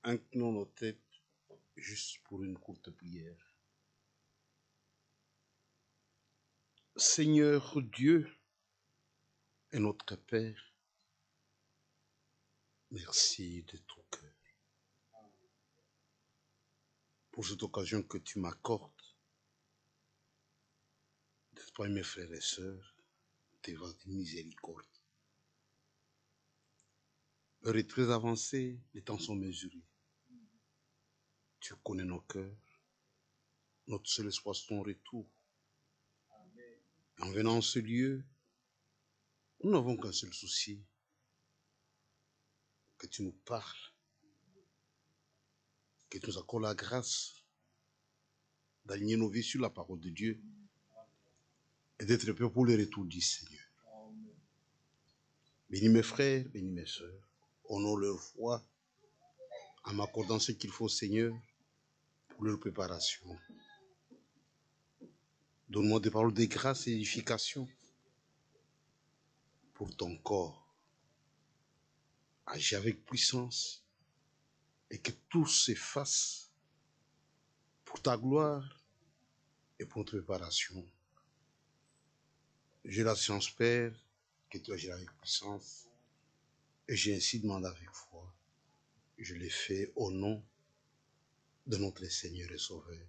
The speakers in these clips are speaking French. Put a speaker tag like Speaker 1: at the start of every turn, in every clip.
Speaker 1: Inclinons nos têtes juste pour une courte prière. Seigneur Dieu et notre Père, merci de tout cœur pour cette occasion que tu m'accordes d'être mes frères et sœurs devant tes miséricordes. L'heure est très avancée, les temps sont mesurés. Tu connais nos cœurs, notre seul espoir c'est ton retour. Et en venant en ce lieu, nous n'avons qu'un seul souci, que tu nous parles, que tu nous accordes la grâce d'aligner nos vies sur la parole de Dieu et d'être prêts pour le retour du Seigneur. Bénis mes frères, bénis mes sœurs, honore leur foi en m'accordant ce qu'il faut, Seigneur, pour leur préparation. Donne-moi des paroles de grâce et d'édification pour ton corps. Agis avec puissance et que tout s'efface pour ta gloire et pour notre préparation. J'ai la science, Père, que tu agis avec puissance et j'ai ainsi demandé avec foi. Je l'ai fait au nom de notre Seigneur et Sauveur,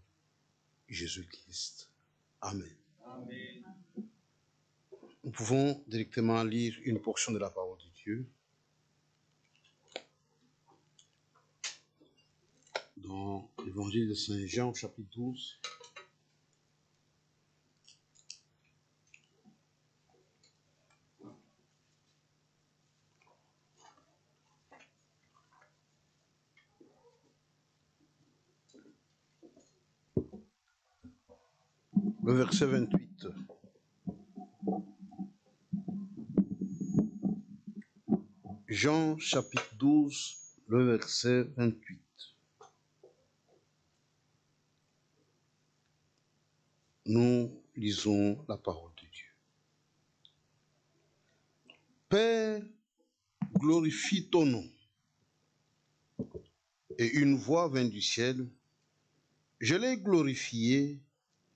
Speaker 1: Jésus-Christ. Amen.
Speaker 2: Amen.
Speaker 1: Nous pouvons directement lire une portion de la parole de Dieu dans l'évangile de Saint Jean, chapitre 12. Le verset 28. Jean, chapitre 12, le verset 28. Nous lisons la parole de Dieu. Père, glorifie ton nom. Et une voix vint du ciel. Je l'ai glorifié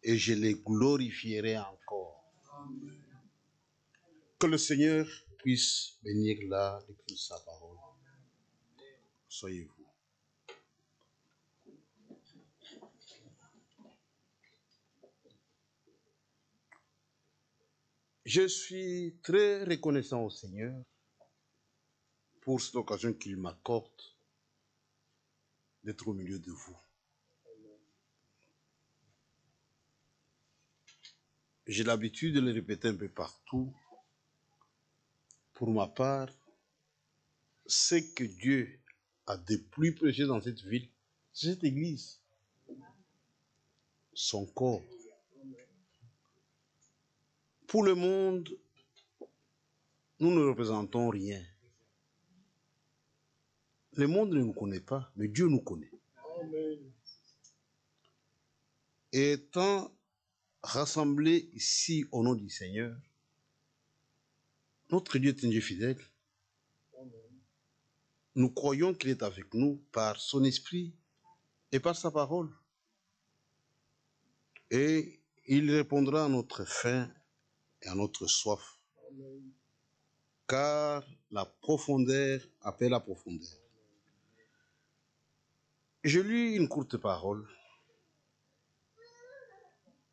Speaker 1: et je les glorifierai encore.
Speaker 2: Amen.
Speaker 1: Que le Seigneur puisse bénir la lecture de sa parole. Soyez-vous. Je suis très reconnaissant au Seigneur pour cette occasion qu'il m'accorde d'être au milieu de vous. J'ai l'habitude de le répéter un peu partout. Pour ma part, ce que Dieu a de plus précieux dans cette ville, c'est cette église. Son corps. Pour le monde, nous ne représentons rien. Le monde ne nous connaît pas, mais Dieu nous connaît.
Speaker 2: Amen.
Speaker 1: Et étant rassemblés ici au nom du Seigneur, notre Dieu est un Dieu fidèle.
Speaker 2: Amen.
Speaker 1: Nous croyons qu'il est avec nous par son esprit et par sa parole. Et il répondra à notre faim et à notre soif.
Speaker 2: Amen.
Speaker 1: Car la profondeur appelle la profondeur. Je lis une courte parole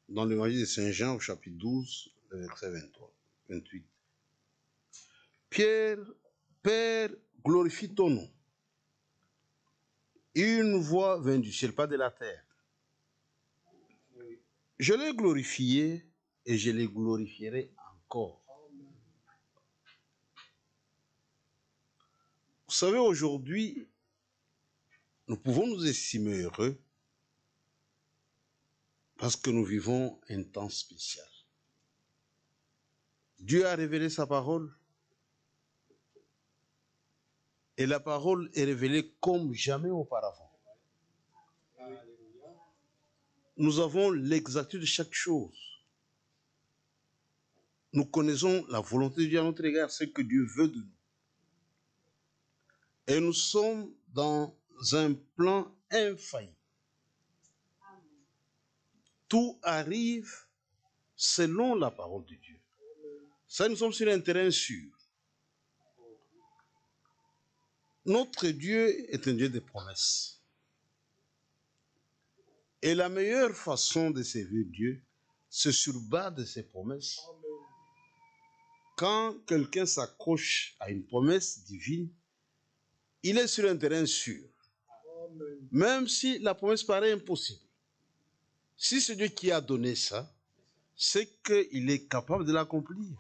Speaker 1: dans l'évangile de Saint Jean au chapitre 12, le verset 28. Père, glorifie ton nom. Une voix vint du ciel, pas de la terre. Je l'ai glorifié et je les glorifierai encore. Vous savez, aujourd'hui, nous pouvons nous estimer heureux parce que nous vivons un temps spécial. Dieu a révélé sa parole et la parole est révélée comme jamais auparavant.
Speaker 2: Alléluia.
Speaker 1: Nous avons l'exactitude de chaque chose. Nous connaissons la volonté de Dieu à notre égard, ce que Dieu veut de nous. Et nous sommes dans un plan infaillible. Tout arrive selon la parole de Dieu. Ça, nous sommes sur un terrain sûr. Notre Dieu est un Dieu de promesses. Et la meilleure façon de servir Dieu, c'est sur base de ses promesses. Quand quelqu'un s'accroche à une promesse divine, il est sur un terrain sûr. Même si la promesse paraît impossible. Si c'est Dieu qui a donné ça, c'est qu'il est capable de l'accomplir.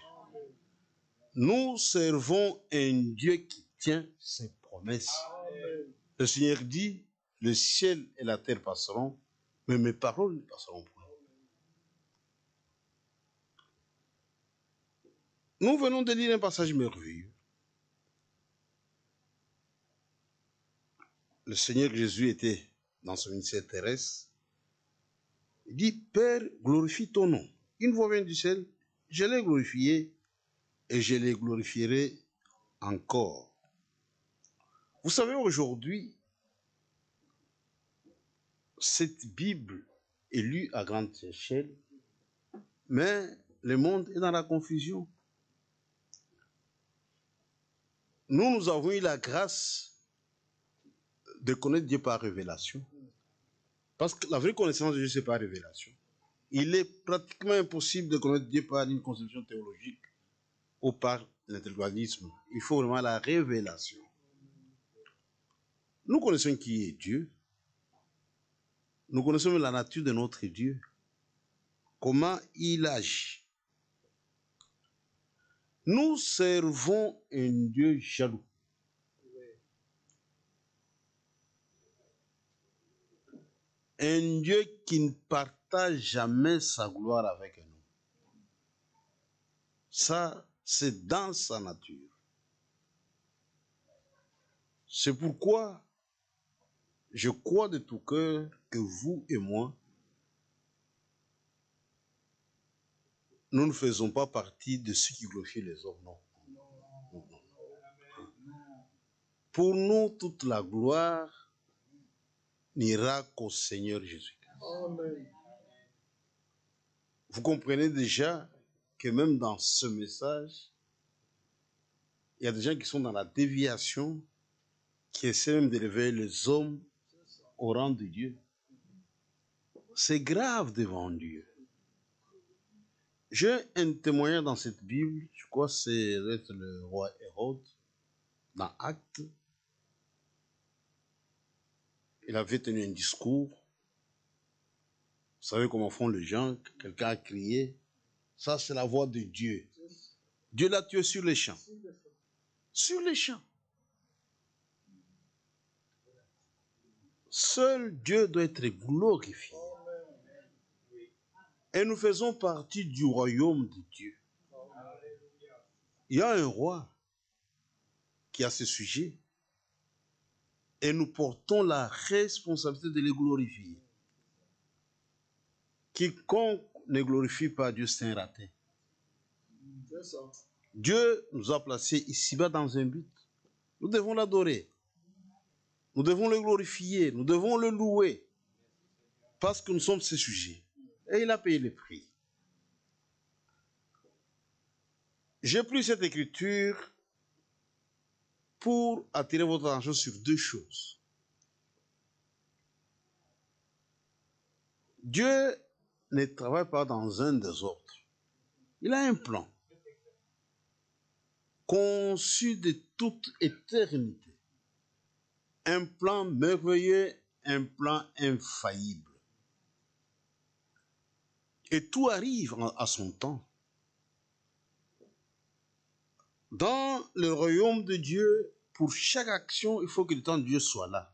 Speaker 1: Nous servons un Dieu qui tient ses promesses. Le Seigneur dit, le ciel et la terre passeront, mais mes paroles ne passeront point. Nous venons de lire un passage merveilleux. Le Seigneur Jésus était dans son ministère terrestre. Il dit, Père, glorifie ton nom. Une voix vient du ciel, je l'ai glorifié et je les glorifierai encore. Vous savez, aujourd'hui, cette Bible est lue à grande échelle, mais le monde est dans la confusion. Nous avons eu la grâce de connaître Dieu par révélation. Parce que la vraie connaissance de Dieu, c'est par révélation. Il est pratiquement impossible de connaître Dieu par une conception théologique ou par l'intellectualisme. Il faut vraiment la révélation. Nous connaissons qui est Dieu. Nous connaissons la nature de notre Dieu. Comment il agit. Nous servons un Dieu jaloux. Un Dieu qui ne partage jamais sa gloire avec nous. Ça, c'est dans sa nature. C'est pourquoi je crois de tout cœur que vous et moi, nous ne faisons pas partie de ceux qui glorifient les hommes, non. Pour nous, toute la gloire n'ira qu'au Seigneur Jésus-Christ. Vous comprenez déjà que même dans ce message, il y a des gens qui sont dans la déviation, qui essaient même d'élever les hommes au rang de Dieu. C'est grave devant Dieu. J'ai un témoignage dans cette Bible, je crois que c'est le roi Hérode, dans Actes. Il avait tenu un discours. Vous savez comment font les gens, quelqu'un a crié. Ça, c'est la voix de Dieu. Dieu l'a tué sur les champs. Sur les champs. Seul Dieu doit être glorifié. Et nous faisons partie du royaume de Dieu. Il y a un roi qui a ce sujet. Et nous portons la responsabilité de les glorifier. Quiconque ne glorifie pas Dieu, c'est un raté. Dieu nous a placés ici-bas dans un but. Nous devons l'adorer. Nous devons le glorifier. Nous devons le louer. Parce que nous sommes ses sujets. Et il a payé le prix. J'ai pris cette écriture pour attirer votre attention sur deux choses. Dieu ne travaille pas dans un désordre. Il a un plan conçu de toute éternité. Un plan merveilleux, un plan infaillible. Et tout arrive à son temps. Dans le royaume de Dieu, pour chaque action, il faut que le temps de Dieu soit là.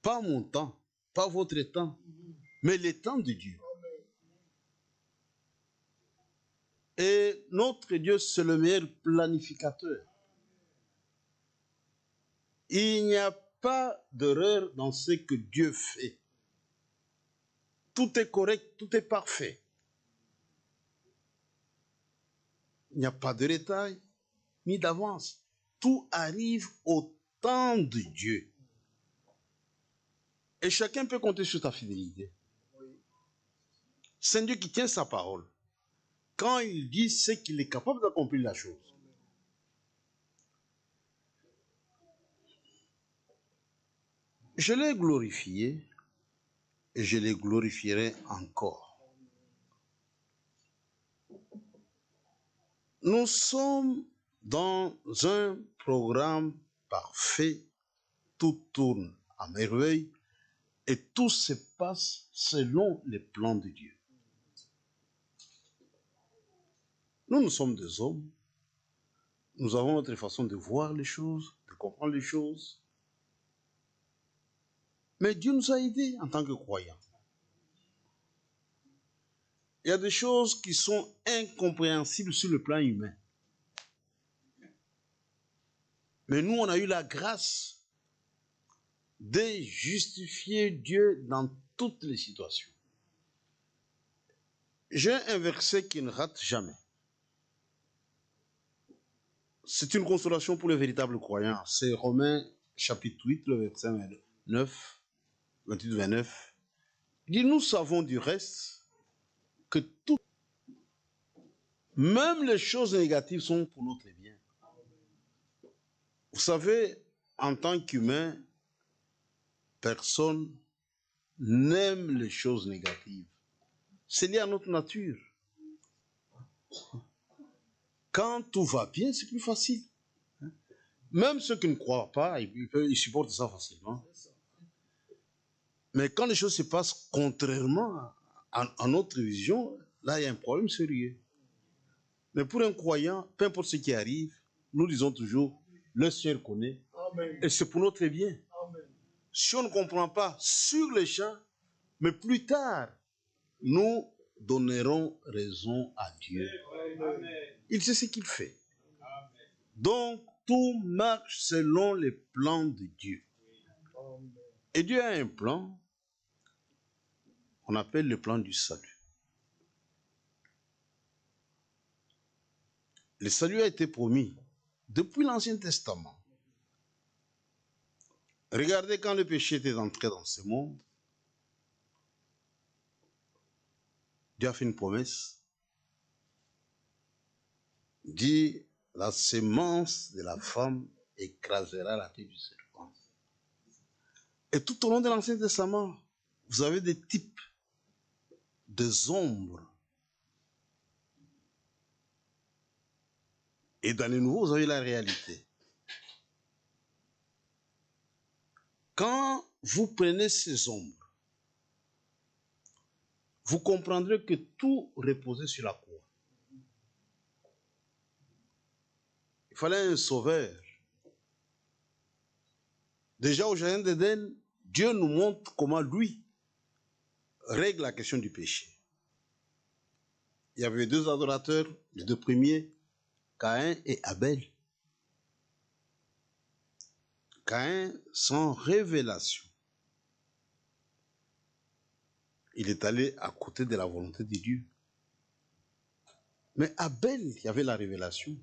Speaker 1: Pas mon temps, pas votre temps, mais le temps de Dieu. Et notre Dieu, c'est le meilleur planificateur. Il n'y a pas d'erreur dans ce que Dieu fait. Tout est correct, tout est parfait. Il n'y a pas de détail, ni d'avance. Tout arrive au temps de Dieu. Et chacun peut compter sur ta fidélité. C'est un Dieu qui tient sa parole. Quand il dit, c'est qu'il est capable d'accomplir la chose. Je l'ai glorifié et je les glorifierai encore. Nous sommes dans un programme parfait, tout tourne à merveille et tout se passe selon les plans de Dieu. Nous sommes des hommes, nous avons notre façon de voir les choses, de comprendre les choses, mais Dieu nous a aidés en tant que croyants. Il y a des choses qui sont incompréhensibles sur le plan humain. Mais nous, on a eu la grâce de justifier Dieu dans toutes les situations. J'ai un verset qui ne rate jamais. C'est une consolation pour les véritables croyants. C'est Romains chapitre 8, le verset 9, 28-29. Il dit, nous savons du reste que tout, même les choses négatives sont pour notre bien. Vous savez, en tant qu'humain, personne n'aime les choses négatives. C'est lié à notre nature. Quand tout va bien, c'est plus facile. Même ceux qui ne croient pas, ils supportent ça facilement. Mais quand les choses se passent contrairement à notre vision, là, il y a un problème sérieux. Mais pour un croyant, peu importe ce qui arrive, nous disons toujours, le Seigneur connaît. Amen. Et c'est pour notre bien. Amen. Si on ne comprend pas sur les champs, mais plus tard, nous donnerons raison à Dieu. Amen. Il sait ce qu'il fait. Amen. Donc, tout marche selon les plans de Dieu. Amen. Et Dieu a un plan qu'on appelle le plan du salut. Le salut a été promis depuis l'Ancien Testament. Regardez quand le péché était entré dans ce monde, Dieu a fait une promesse. Il dit, la sémence de la femme écrasera la tête du serpent. Et tout au long de l'Ancien Testament, vous avez des types, des ombres. Et dans les nouveaux, vous avez la réalité. Quand vous prenez ces ombres, vous comprendrez que tout reposait sur la croix. Il fallait un sauveur. Déjà au jardin d'Éden, Dieu nous montre comment lui règle la question du péché. Il y avait deux adorateurs, les deux premiers, Caïn et Abel. Caïn, sans révélation, il est allé à côté de la volonté de Dieu. Mais Abel, il y avait la révélation.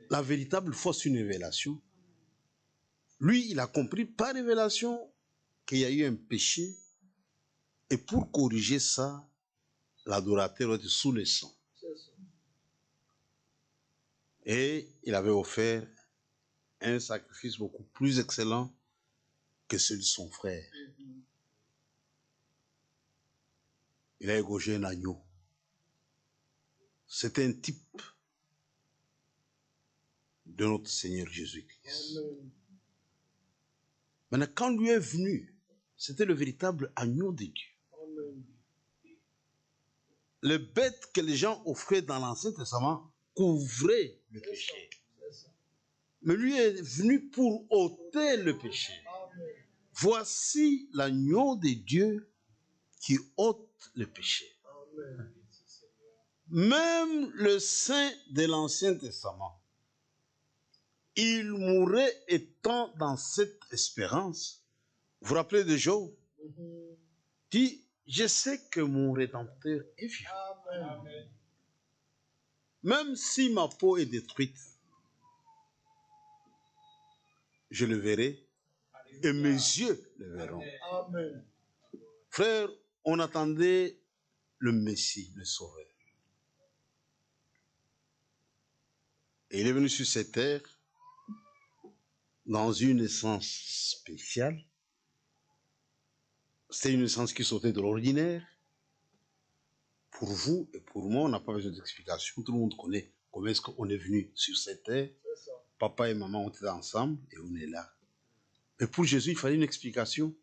Speaker 1: La véritable foi, c'est une révélation. Lui, il a compris par révélation qu'il y a eu un péché. Et pour corriger ça, l'adorateur était sous le sang. Et il avait offert un sacrifice beaucoup plus excellent que celui de son frère. Il a égorgé un agneau. C'est un type de notre Seigneur Jésus-Christ. Maintenant, quand lui est venu, c'était le véritable agneau de Dieu. Amen. Les bêtes que les gens offraient dans l'Ancien Testament couvraient le péché. Mais lui est venu pour ôter le péché. Amen. Voici l'agneau de Dieu qui ôte le péché. Amen. Même le saint de l'Ancien Testament, il mourait étant dans cette espérance. Vous vous rappelez de Job? Dit, je sais que mon Rédempteur est vivant. Amen. Même si ma peau est détruite, je le verrai et mes yeux le verront.
Speaker 2: Amen.
Speaker 1: Frère, on attendait le Messie, le Sauveur. Et il est venu sur cette terre dans une naissance spéciale. C'était une naissance qui sortait de l'ordinaire. Pour vous et pour moi, on n'a pas besoin d'explication. Tout le monde connaît comment est-ce qu'on est venu sur cette terre.
Speaker 2: C'est ça.
Speaker 1: Papa et maman ont été ensemble et on est là. Mais pour Jésus, il fallait une explication.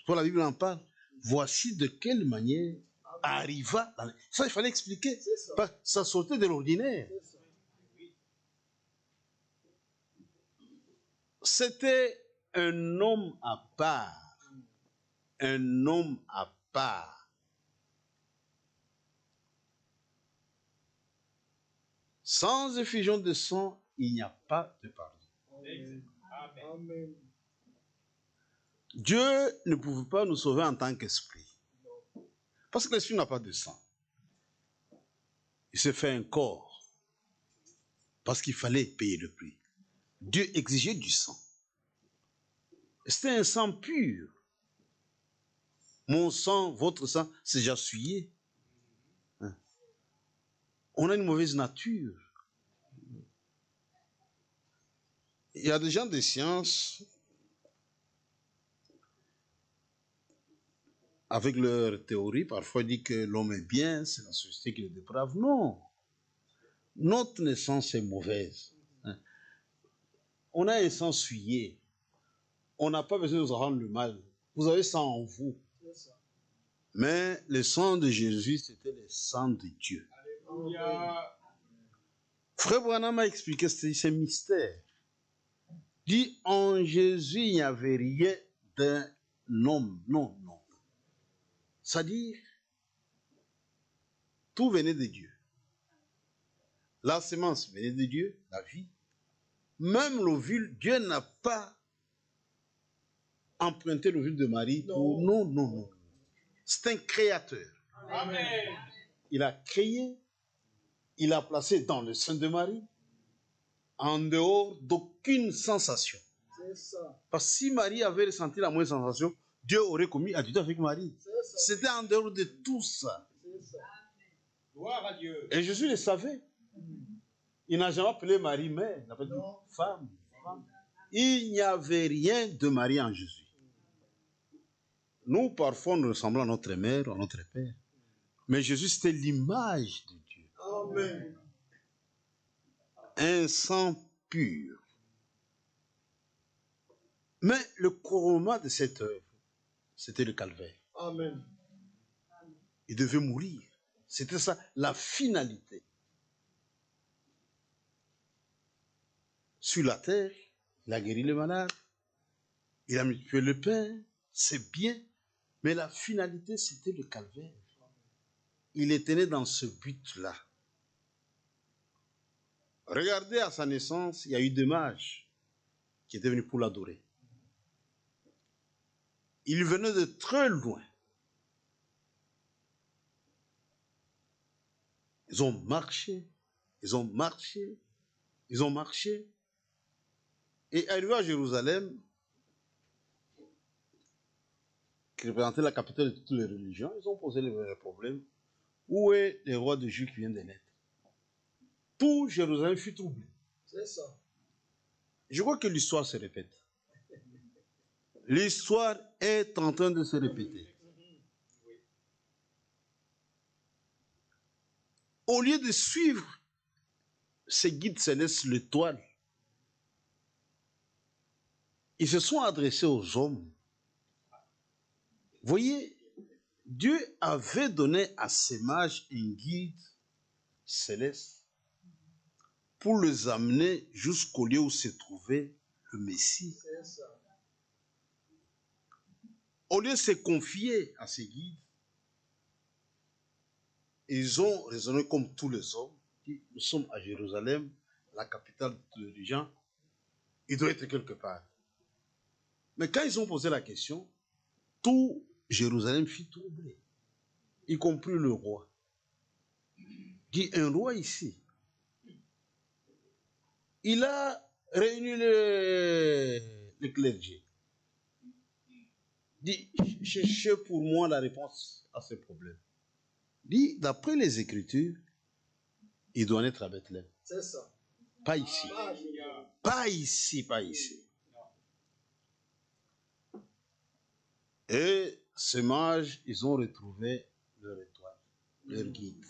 Speaker 1: Pour la Bible en parle. Voici de quelle manière arriva. Ça, il fallait expliquer.
Speaker 2: C'est ça.
Speaker 1: Parce que ça sortait de l'ordinaire.
Speaker 2: C'est ça.
Speaker 1: C'était un homme à part. Un homme à part. Sans effusion de sang, il n'y a pas de pardon.
Speaker 2: Amen. Amen.
Speaker 1: Dieu ne pouvait pas nous sauver en tant qu'esprit. Parce que l'esprit n'a pas de sang. Il se fait un corps. Parce qu'il fallait payer le prix. Dieu exigeait du sang. C'était un sang pur. Mon sang, votre sang, c'est déjà souillé. Hein? On a une mauvaise nature. Il y a des gens des sciences, avec leur théorie, parfois disent que l'homme est bien, c'est la société qui le déprave. Non. Notre naissance est mauvaise. Hein? On a un sang souillé. On n'a pas besoin de nous rendre le mal. Vous avez ça en vous.
Speaker 2: C'est ça.
Speaker 1: Mais le sang de Jésus, c'était le sang de Dieu.
Speaker 2: Alléluia.
Speaker 1: Frère Branham m'a expliqué ce mystère. Dit, en Jésus, il n'y avait rien d'un homme. Non, non. C'est-à-dire, tout venait de Dieu. La semence venait de Dieu, la vie. Même l'ovule, Dieu n'a pas emprunté l'ovule de Marie pour... Non, non, non. C'est un créateur.
Speaker 2: Amen.
Speaker 1: Il a créé, il a placé dans le sein de Marie, en dehors d'aucune sensation.
Speaker 2: C'est ça.
Speaker 1: Parce que si Marie avait ressenti la moindre sensation, Dieu aurait commis adultère avec Marie.
Speaker 2: C'est ça.
Speaker 1: C'était en dehors de tout ça.
Speaker 2: C'est ça.
Speaker 3: Gloire à Dieu.
Speaker 1: Et Jésus le savait. Il n'a jamais appelé Marie mère, il appelé
Speaker 2: Non.
Speaker 1: femme. Il n'y avait rien de Marie en Jésus. Nous, parfois, nous ressemblons à notre mère, à notre père. Mais Jésus, c'était l'image de Dieu.
Speaker 2: Amen.
Speaker 1: Un sang pur. Mais le couronnement de cette œuvre, c'était le calvaire.
Speaker 2: Amen.
Speaker 1: Il devait mourir. C'était ça, la finalité. Sur la terre, il a guéri les malades, il a multiplié le pain, c'est bien, mais la finalité, c'était le calvaire. Il était né dans ce but-là. Regardez à sa naissance, il y a eu deux mages qui étaient venus pour l'adorer. Ils venaient de très loin. Ils ont marché, ils ont marché, ils ont marché. Et arrivé à Jérusalem, qui représentait la capitale de toutes les religions, ils ont posé le problème. Où est le roi de Juda qui vient de naître? Tout Jérusalem fut troublé.
Speaker 2: C'est ça.
Speaker 1: Je crois que l'histoire se répète. L'histoire est en train de se répéter. Au lieu de suivre ces guides célestes, l'étoile, ils se sont adressés aux hommes. Voyez, Dieu avait donné à ces mages un guide céleste pour les amener jusqu'au lieu où se trouvait le Messie.
Speaker 2: C'est ça.
Speaker 1: Au lieu de se confier à ces guides, ils ont raisonné comme tous les hommes. Nous sommes à Jérusalem, la capitale des gens. Il doit être quelque part. Mais quand ils ont posé la question, tout Jérusalem fut troublé, y compris le roi. Dit un roi ici. Il a réuni le clergé. Dis, cherchez pour moi la réponse à ce problème. Dis, d'après les Écritures, il doit naître à Bethléem.
Speaker 2: C'est ça.
Speaker 1: Pas ici. Pas ici, pas ici. Et ces mages, ils ont retrouvé leur étoile, leur guide.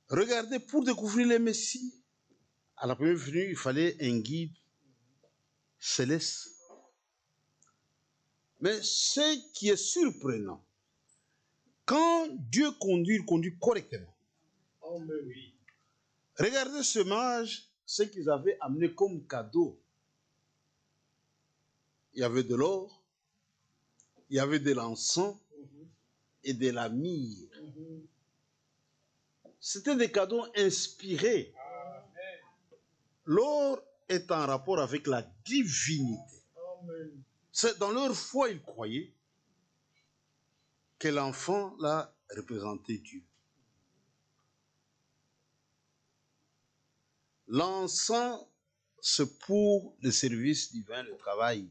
Speaker 1: Regardez, pour découvrir le Messie, à la première venue, il fallait un guide céleste. Mais ce qui est surprenant, quand Dieu conduit, il conduit correctement.
Speaker 2: Amen.
Speaker 1: Regardez ce mage, ce qu'ils avaient amené comme cadeau. Il y avait de l'or, il y avait de l'encens et de la myrrhe. C'était des cadeaux inspirés. L'or est en rapport avec la divinité.
Speaker 2: Amen.
Speaker 1: C'est dans leur foi, ils croyaient que l'enfant là représentait Dieu. L'encens, c'est pour le service divin, le travail.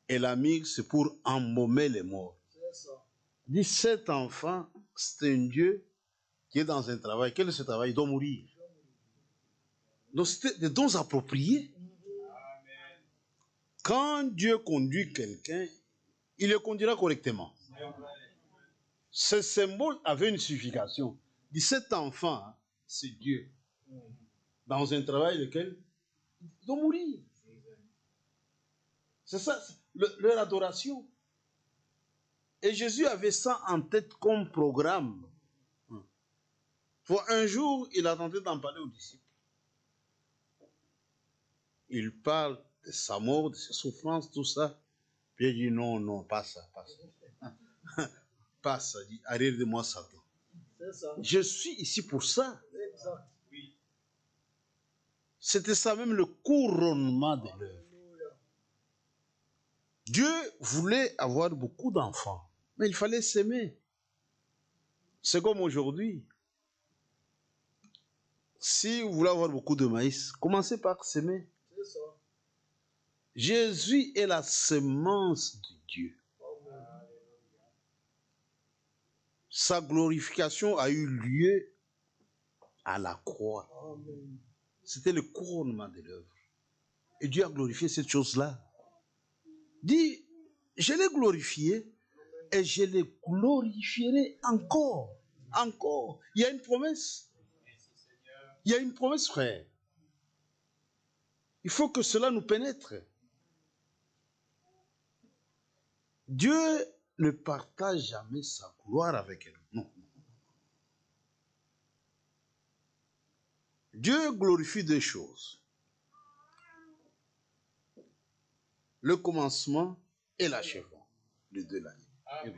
Speaker 1: Et la myrrhe, c'est pour embaumer les morts.
Speaker 2: C'est ça.
Speaker 1: 17 enfants, c'est un Dieu qui est dans un travail. Quel est ce travail? Il doit mourir. Donc c'était des dons appropriés. Quand Dieu conduit quelqu'un, il le conduira correctement. Ce symbole avait une signification. 17 enfants, hein, c'est Dieu. Dans un travail lequel ils doivent mourir. C'est ça, leur adoration. Et Jésus avait ça en tête comme programme. Un jour, il a tenté d'en parler aux disciples. Il parle de sa mort, de ses souffrances, tout ça. Puis il dit non, non, pas ça, pas ça. Pas ça, il dit, arrière de moi, Satan.
Speaker 2: C'est ça.
Speaker 1: Je suis ici pour ça.
Speaker 2: Exact.
Speaker 1: C'était ça même le couronnement de l'œuvre.
Speaker 2: Alléluia.
Speaker 1: Dieu voulait avoir beaucoup d'enfants, mais il fallait s'aimer. C'est comme aujourd'hui. Si vous voulez avoir beaucoup de maïs, commencez par s'aimer.
Speaker 2: C'est ça.
Speaker 1: Jésus est la semence de Dieu.
Speaker 2: Amen.
Speaker 1: Sa glorification a eu lieu à la croix.
Speaker 2: Amen.
Speaker 1: C'était le couronnement de l'œuvre. Et Dieu a glorifié cette chose-là. Dit, je l'ai glorifié et je le glorifierai encore. Encore. Il y a une promesse. Il y a une promesse, frère. Il faut que cela nous pénètre. Dieu ne partage jamais sa gloire avec elle. Non. Dieu glorifie deux choses. Le commencement et l'achèvement. Les deux l'année.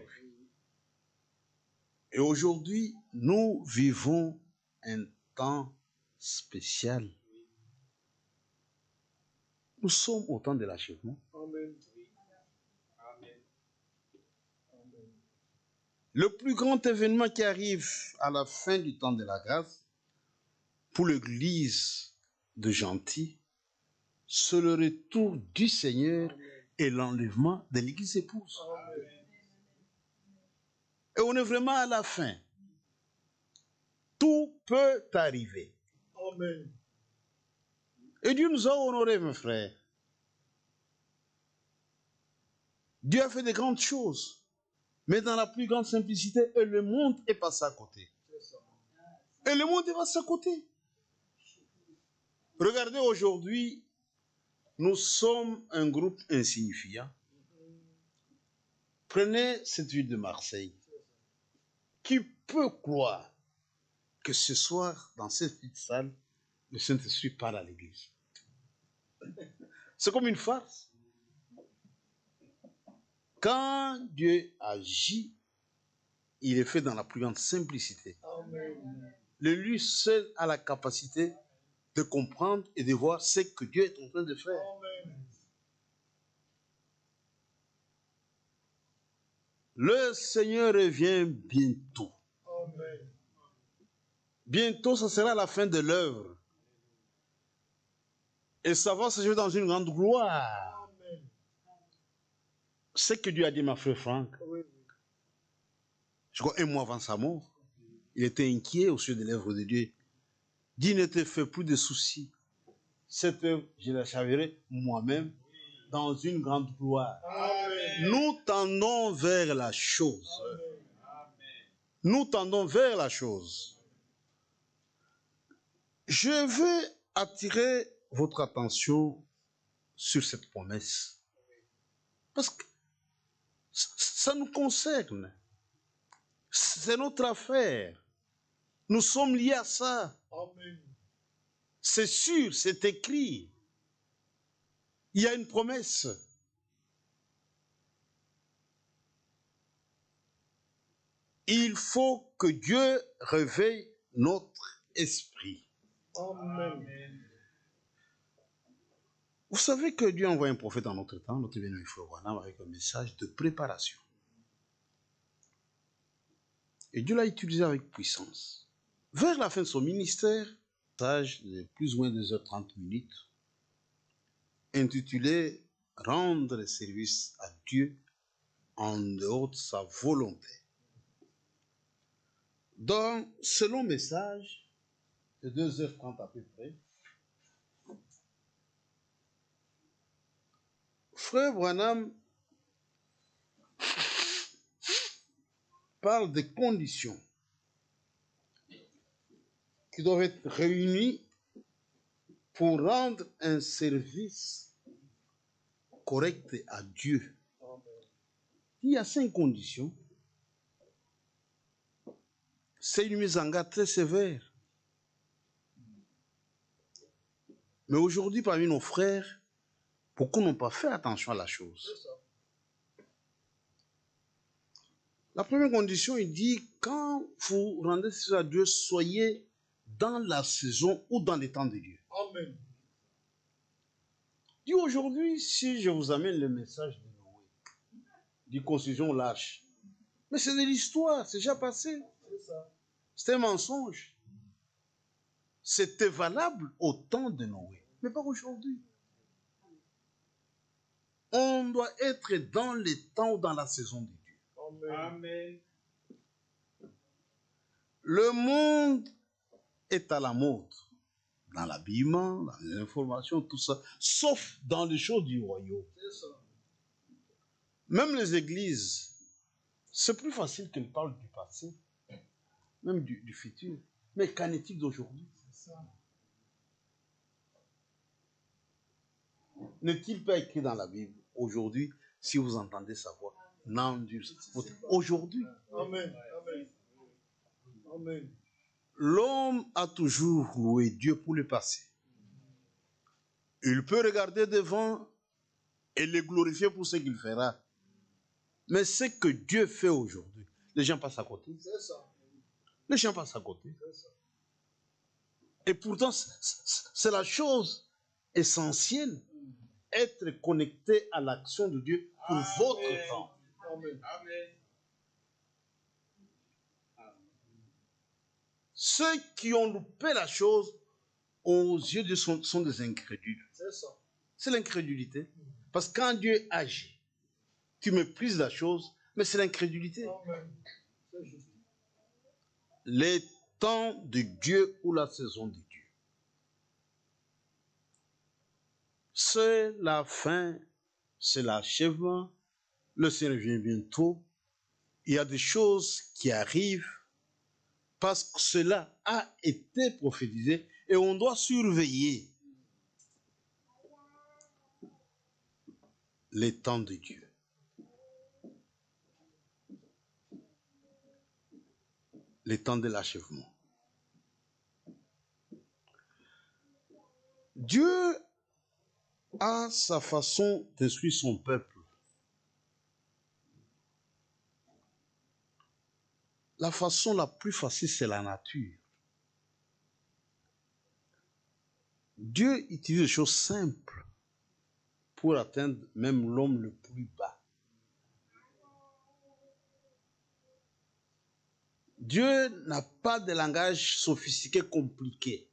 Speaker 1: Et aujourd'hui, nous vivons un temps spécial. Nous sommes au temps de l'achèvement.
Speaker 2: Amen.
Speaker 1: Le plus grand événement qui arrive à la fin du temps de la grâce, pour l'Église de gentils, c'est le retour du Seigneur et l'enlèvement de l'Église épouse.
Speaker 2: Amen.
Speaker 1: Et on est vraiment à la fin. Tout peut arriver.
Speaker 2: Amen.
Speaker 1: Et Dieu nous a honorés, mes frères. Dieu a fait de grandes choses, mais dans la plus grande simplicité, et le monde est passé à côté.
Speaker 2: C'est ça.
Speaker 1: Et le monde est passé à côté. Regardez aujourd'hui, nous sommes un groupe insignifiant. Prenez cette ville de Marseille. Qui peut croire que ce soir, dans cette petite salle, le Saint-Esprit parle à l'église? C'est comme une farce. Quand Dieu agit, il est fait dans la plus grande simplicité.
Speaker 2: Amen.
Speaker 1: Le lui seul a la capacité de comprendre et de voir ce que Dieu est en train de faire.
Speaker 2: Amen.
Speaker 1: Le Seigneur revient bientôt.
Speaker 2: Amen.
Speaker 1: Bientôt, ce sera la fin de l'œuvre. Et ça va se jouer dans une grande gloire.
Speaker 2: Amen.
Speaker 1: ce que Dieu a dit à ma frère Franck,
Speaker 2: Oui,
Speaker 1: je crois 1 mois avant sa mort, il était inquiet au sujet des lèvres de Dieu. Dieu ne te fait plus de soucis. Cette œuvre, je l'acheverai moi-même dans une grande gloire.
Speaker 2: Amen.
Speaker 1: Nous tendons vers la chose. Nous tendons vers la chose. Je veux attirer votre attention sur cette promesse. Parce que ça nous concerne. C'est notre affaire. Nous sommes liés à ça.
Speaker 2: Amen.
Speaker 1: C'est sûr, c'est écrit. Il y a une promesse. Il faut que Dieu réveille notre esprit.
Speaker 2: Amen.
Speaker 1: Vous savez que Dieu envoie un prophète en notre temps, notre bien-aimé frère Branham, avec un message de préparation. Et Dieu l'a utilisé avec puissance. Vers la fin de son ministère, un message de plus ou moins 2h30, intitulé « Rendre service à Dieu en dehors de sa volonté ». Dans ce long message de 2h30 à peu près, frère Branham parle des conditions qui doivent être réunies pour rendre un service correct à Dieu. Il y a 5 conditions. C'est une mise en garde très sévère. Mais aujourd'hui, parmi nos frères, beaucoup n'ont pas fait attention à la chose. La première condition, il dit, quand vous rendez service à Dieu, soyez dans la saison ou dans les temps de Dieu.
Speaker 2: Amen.
Speaker 1: Dit aujourd'hui, si je vous amène le message de Noé, dit concision lâche. Mais c'est de l'histoire, c'est déjà passé.
Speaker 2: C'est ça.
Speaker 1: C'est un mensonge. C'était valable au temps de Noé, mais pas aujourd'hui. On doit être dans les temps ou dans la saison de Dieu.
Speaker 2: Amen.
Speaker 3: Amen.
Speaker 1: Le monde est à la mode, dans l'habillement, dans les informations, tout ça, sauf dans les choses du royaume.
Speaker 2: C'est ça.
Speaker 1: Même les églises, c'est plus facile qu'elles parlent du passé, même du futur. Mais qu'en est-il d'aujourd'hui?
Speaker 2: C'est ça.
Speaker 1: N'est-il pas écrit dans la Bible? Aujourd'hui, si vous entendez sa voix, n'endurcez pas. Aujourd'hui,
Speaker 2: Amen. Amen. Amen.
Speaker 1: l'homme a toujours loué Dieu pour le passé. Il peut regarder devant et le glorifier pour ce qu'il fera. Mais ce que Dieu fait aujourd'hui, les gens passent à côté.
Speaker 2: C'est ça.
Speaker 1: Les gens passent à côté.
Speaker 2: C'est ça.
Speaker 1: Et pourtant, c'est la chose essentielle. Être connecté à l'action de Dieu pour
Speaker 3: Amen.
Speaker 1: votre temps.
Speaker 2: Amen.
Speaker 3: Amen.
Speaker 1: Ceux qui ont loupé la chose, aux yeux de Dieu, sont des incrédules.
Speaker 2: C'est ça.
Speaker 1: C'est l'incrédulité. Parce que quand Dieu agit, tu méprises la chose, mais c'est l'incrédulité.
Speaker 2: Amen. C'est juste.
Speaker 1: Les temps de Dieu ou la saison de Dieu. C'est la fin, c'est l'achèvement, le Seigneur vient bientôt. Il y a des choses qui arrivent parce que cela a été prophétisé et on doit surveiller les temps de Dieu. Les temps de l'achèvement. Dieu a sa façon d'instruire son peuple. La façon la plus facile, c'est la nature. Dieu utilise des choses simples pour atteindre même l'homme le plus bas. Dieu n'a pas de langage sophistiqué, compliqué.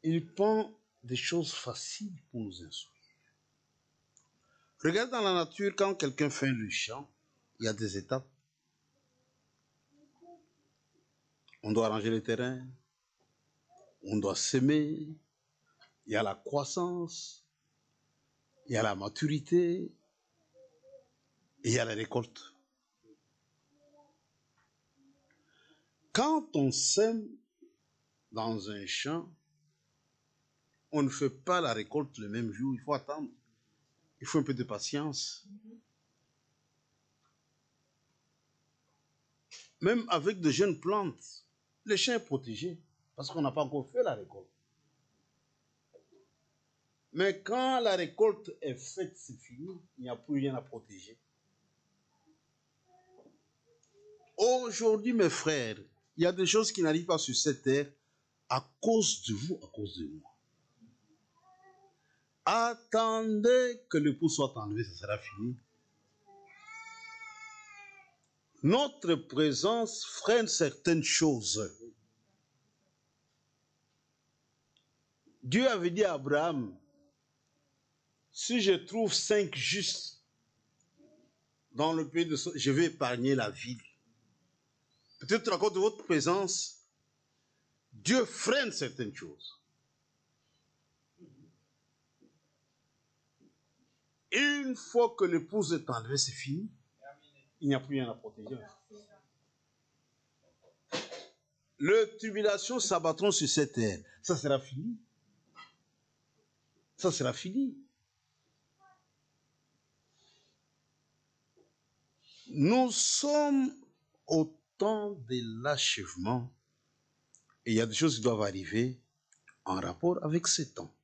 Speaker 1: Il prend des choses faciles pour nous instruire. Regarde dans la nature, quand quelqu'un fait le champ, il y a des étapes. On doit arranger le terrain, on doit semer, il y a la croissance, il y a la maturité, et il y a la récolte. Quand on sème dans un champ, on ne fait pas la récolte le même jour, il faut attendre. Il faut un peu de patience. Même avec de jeunes plantes, le champ est protégé parce qu'on n'a pas encore fait la récolte. Mais quand la récolte est faite, c'est fini, il n'y a plus rien à protéger. Aujourd'hui, mes frères, il y a des choses qui n'arrivent pas sur cette terre à cause de vous, à cause de moi. Attendez que le pouls soit enlevé, ça sera fini. Notre présence freine certaines choses. Dieu avait dit à Abraham, si je trouve 5 justes dans le pays de Sodome, je vais épargner la ville. Peut-être à cause de votre présence, Dieu freine certaines choses. Une fois que l'épouse est enlevée, c'est fini. Il n'y a plus rien à protéger. Les tribulations s'abattront sur cette terre. Ça sera fini. Ça sera fini. Nous sommes au temps de l'achèvement et il y a des choses qui doivent arriver en rapport avec ce temps.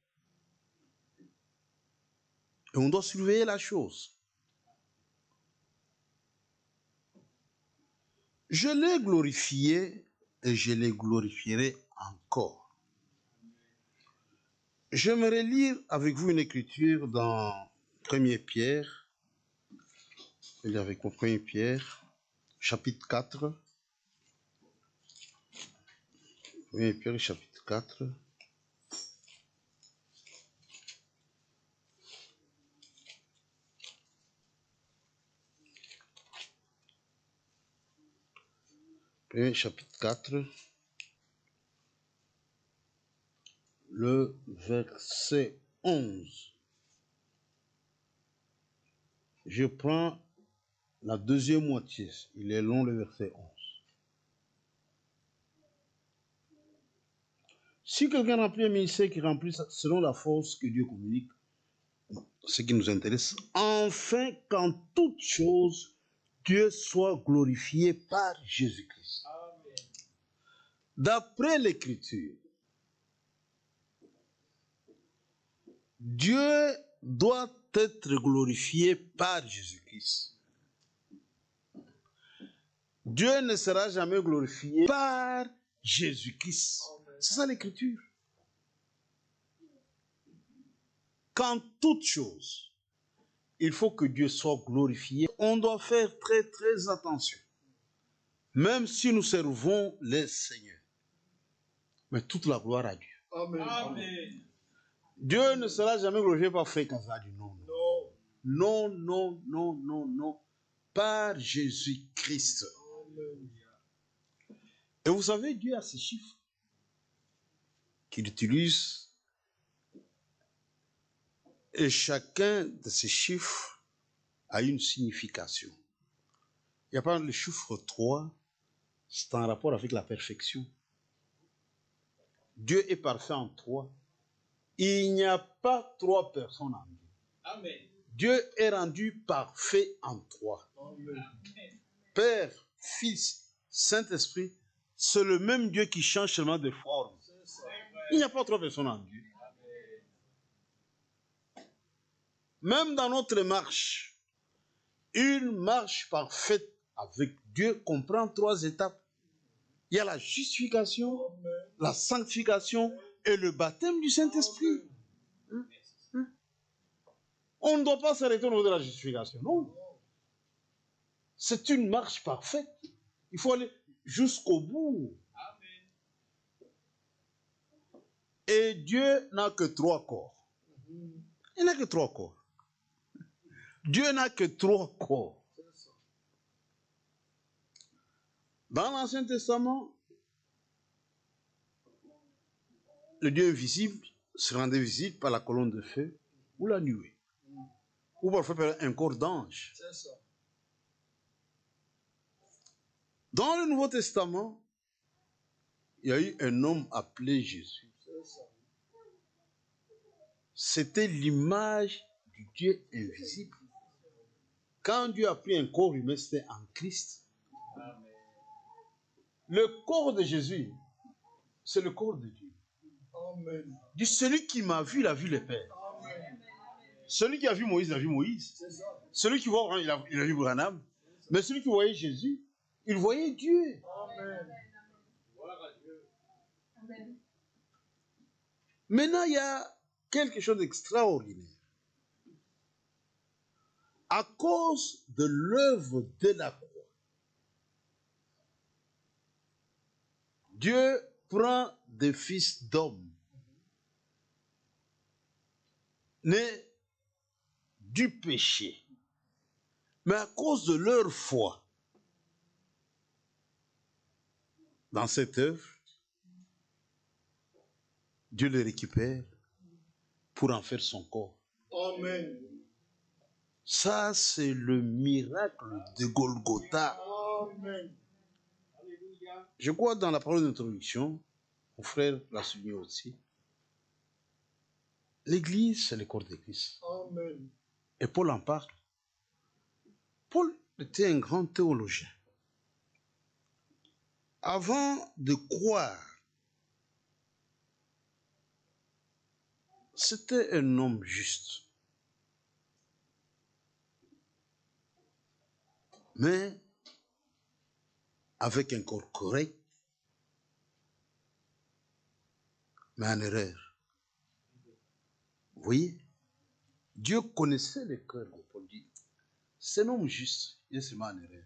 Speaker 1: Et on doit surveiller la chose. Je l'ai glorifié et je les glorifierai encore. J'aimerais lire avec vous une écriture dans 1 Pierre. Je lis avec moi 1 Pierre, chapitre 4. 1 Pierre, chapitre 4. Chapitre 4, le verset 11. Je prends la deuxième moitié. Il est long, le verset 11. Si quelqu'un remplit un ministère qui remplit selon la force que Dieu communique, ce qui nous intéresse, enfin qu'en toute chose, Dieu soit glorifié par Jésus-Christ. D'après l'Écriture, Dieu doit être glorifié par Jésus-Christ. Dieu ne sera jamais glorifié par Jésus-Christ. C'est ça l'Écriture. Qu'en toute chose, il faut que Dieu soit glorifié. On doit faire très très attention. Même si nous servons les seigneurs. Mais toute la gloire à Dieu.
Speaker 2: Amen.
Speaker 3: Amen.
Speaker 1: Dieu ne sera jamais glorifié par Frère Kazadi. Non,
Speaker 2: Non.
Speaker 1: non, non, non, non, non. Par Jésus-Christ.
Speaker 2: Amen.
Speaker 1: Et vous savez, Dieu a ses chiffres qu'il utilise. Et chacun de ces chiffres a une signification. Il n'y a pas le chiffre 3, c'est en rapport avec la perfection. Dieu est parfait en 3. Il n'y a pas 3 personnes en Dieu.
Speaker 3: Amen.
Speaker 1: Dieu est rendu parfait en 3.
Speaker 2: Amen.
Speaker 1: Père, Fils, Saint-Esprit, c'est le même Dieu qui change seulement de forme.
Speaker 2: C'est ça.
Speaker 1: Il n'y a pas 3 personnes en Dieu. Même dans notre marche, une marche parfaite avec Dieu comprend 3 étapes. Il y a la justification, la sanctification et le baptême du Saint-Esprit. On ne doit pas s'arrêter au niveau de la justification, non. C'est une marche parfaite. Il faut aller jusqu'au bout. Et Dieu n'a que 3 corps. Il n'a que 3 corps. Dieu n'a que 3 corps.
Speaker 2: C'est ça.
Speaker 1: Dans l'Ancien Testament, le Dieu invisible se rendait visible par la colonne de feu ou la nuée. Ou parfois par un corps d'ange.
Speaker 2: C'est ça.
Speaker 1: Dans le Nouveau Testament, il y a eu un homme appelé Jésus.
Speaker 2: C'est ça.
Speaker 1: C'était l'image du Dieu invisible. Quand Dieu a pris un corps humain, c'était en Christ.
Speaker 3: Amen.
Speaker 1: Le corps de Jésus, c'est le corps de Dieu.
Speaker 2: Amen.
Speaker 1: Dit celui qui m'a vu, il a vu le Père.
Speaker 2: Amen.
Speaker 1: Celui qui a vu Moïse, il a vu Moïse.
Speaker 2: C'est ça.
Speaker 1: Celui qui voit Abraham, il a vu Branham. Mais celui qui voyait Jésus, il voyait Dieu.
Speaker 2: Amen.
Speaker 3: Gloire à Dieu.
Speaker 4: Amen.
Speaker 1: Maintenant, il y a quelque chose d'extraordinaire. À cause de l'œuvre de la croix, Dieu prend des fils d'hommes nés du péché. Mais à cause de leur foi dans cette œuvre, Dieu les récupère pour en faire son corps.
Speaker 2: Amen.
Speaker 1: Ça, c'est le miracle de Golgotha.
Speaker 2: Amen.
Speaker 3: Alléluia.
Speaker 1: Je crois dans la parole d'introduction, mon frère l'a souligné aussi, l'Église, c'est le corps de Christ.
Speaker 2: Amen.
Speaker 1: Et Paul en parle. Paul était un grand théologien. Avant de croire, c'était un homme juste. Mais avec un corps correct, mais en erreur. Vous voyez? Dieu connaissait le cœur de Paul. Dit, c'est un homme juste, il est seulement en erreur.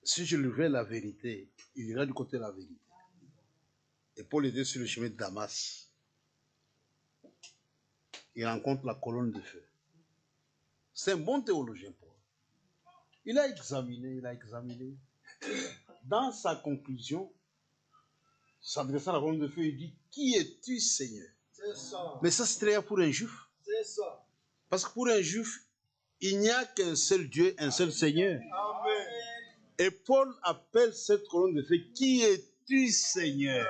Speaker 1: Si je lui révèle la vérité, il ira du côté de la vérité. Et Paul était sur le chemin de Damas. Il rencontre la colonne de feu. C'est un bon théologien, Paul. Il a examiné. Dans sa conclusion, s'adressant à la colonne de feu, il dit, qui es-tu, Seigneur?
Speaker 2: C'est ça.
Speaker 1: Mais ça, c'est très bien pour un juif.
Speaker 2: C'est ça.
Speaker 1: Parce que pour un juif, il n'y a qu'un seul Dieu, un seul Seigneur.
Speaker 2: Amen.
Speaker 1: Et Paul appelle cette colonne de feu, qui es-tu, Seigneur?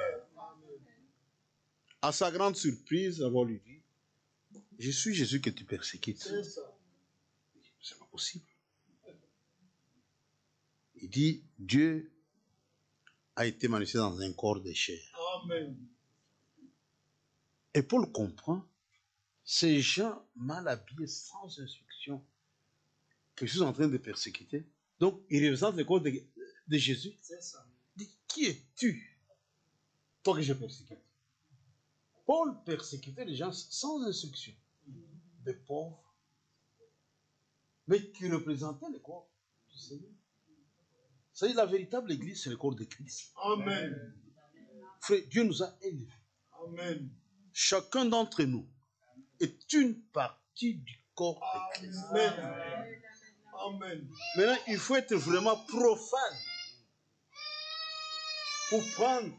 Speaker 1: À sa grande surprise, avant lui dit, je suis Jésus que tu persécutes.
Speaker 2: C'est ça.
Speaker 1: C'est pas possible. Il dit, Dieu a été manifesté dans un corps de chair.
Speaker 2: Amen.
Speaker 1: Et Paul comprend, ces gens mal habillés, sans instruction, que je suis en train de persécuter. Donc, il représente le corps de Jésus.
Speaker 2: C'est ça.
Speaker 1: Il dit, qui es-tu, toi que je persécute? Paul persécutait les gens sans instruction, des pauvres, mais qui représentaient le corps du Seigneur. C'est la véritable église, c'est le corps de Christ.
Speaker 2: Amen.
Speaker 1: Frère, Dieu nous a élevés.
Speaker 2: Amen.
Speaker 1: Chacun d'entre nous est une partie du corps de Christ.
Speaker 2: Amen. Amen.
Speaker 1: Maintenant, il faut être vraiment profane pour prendre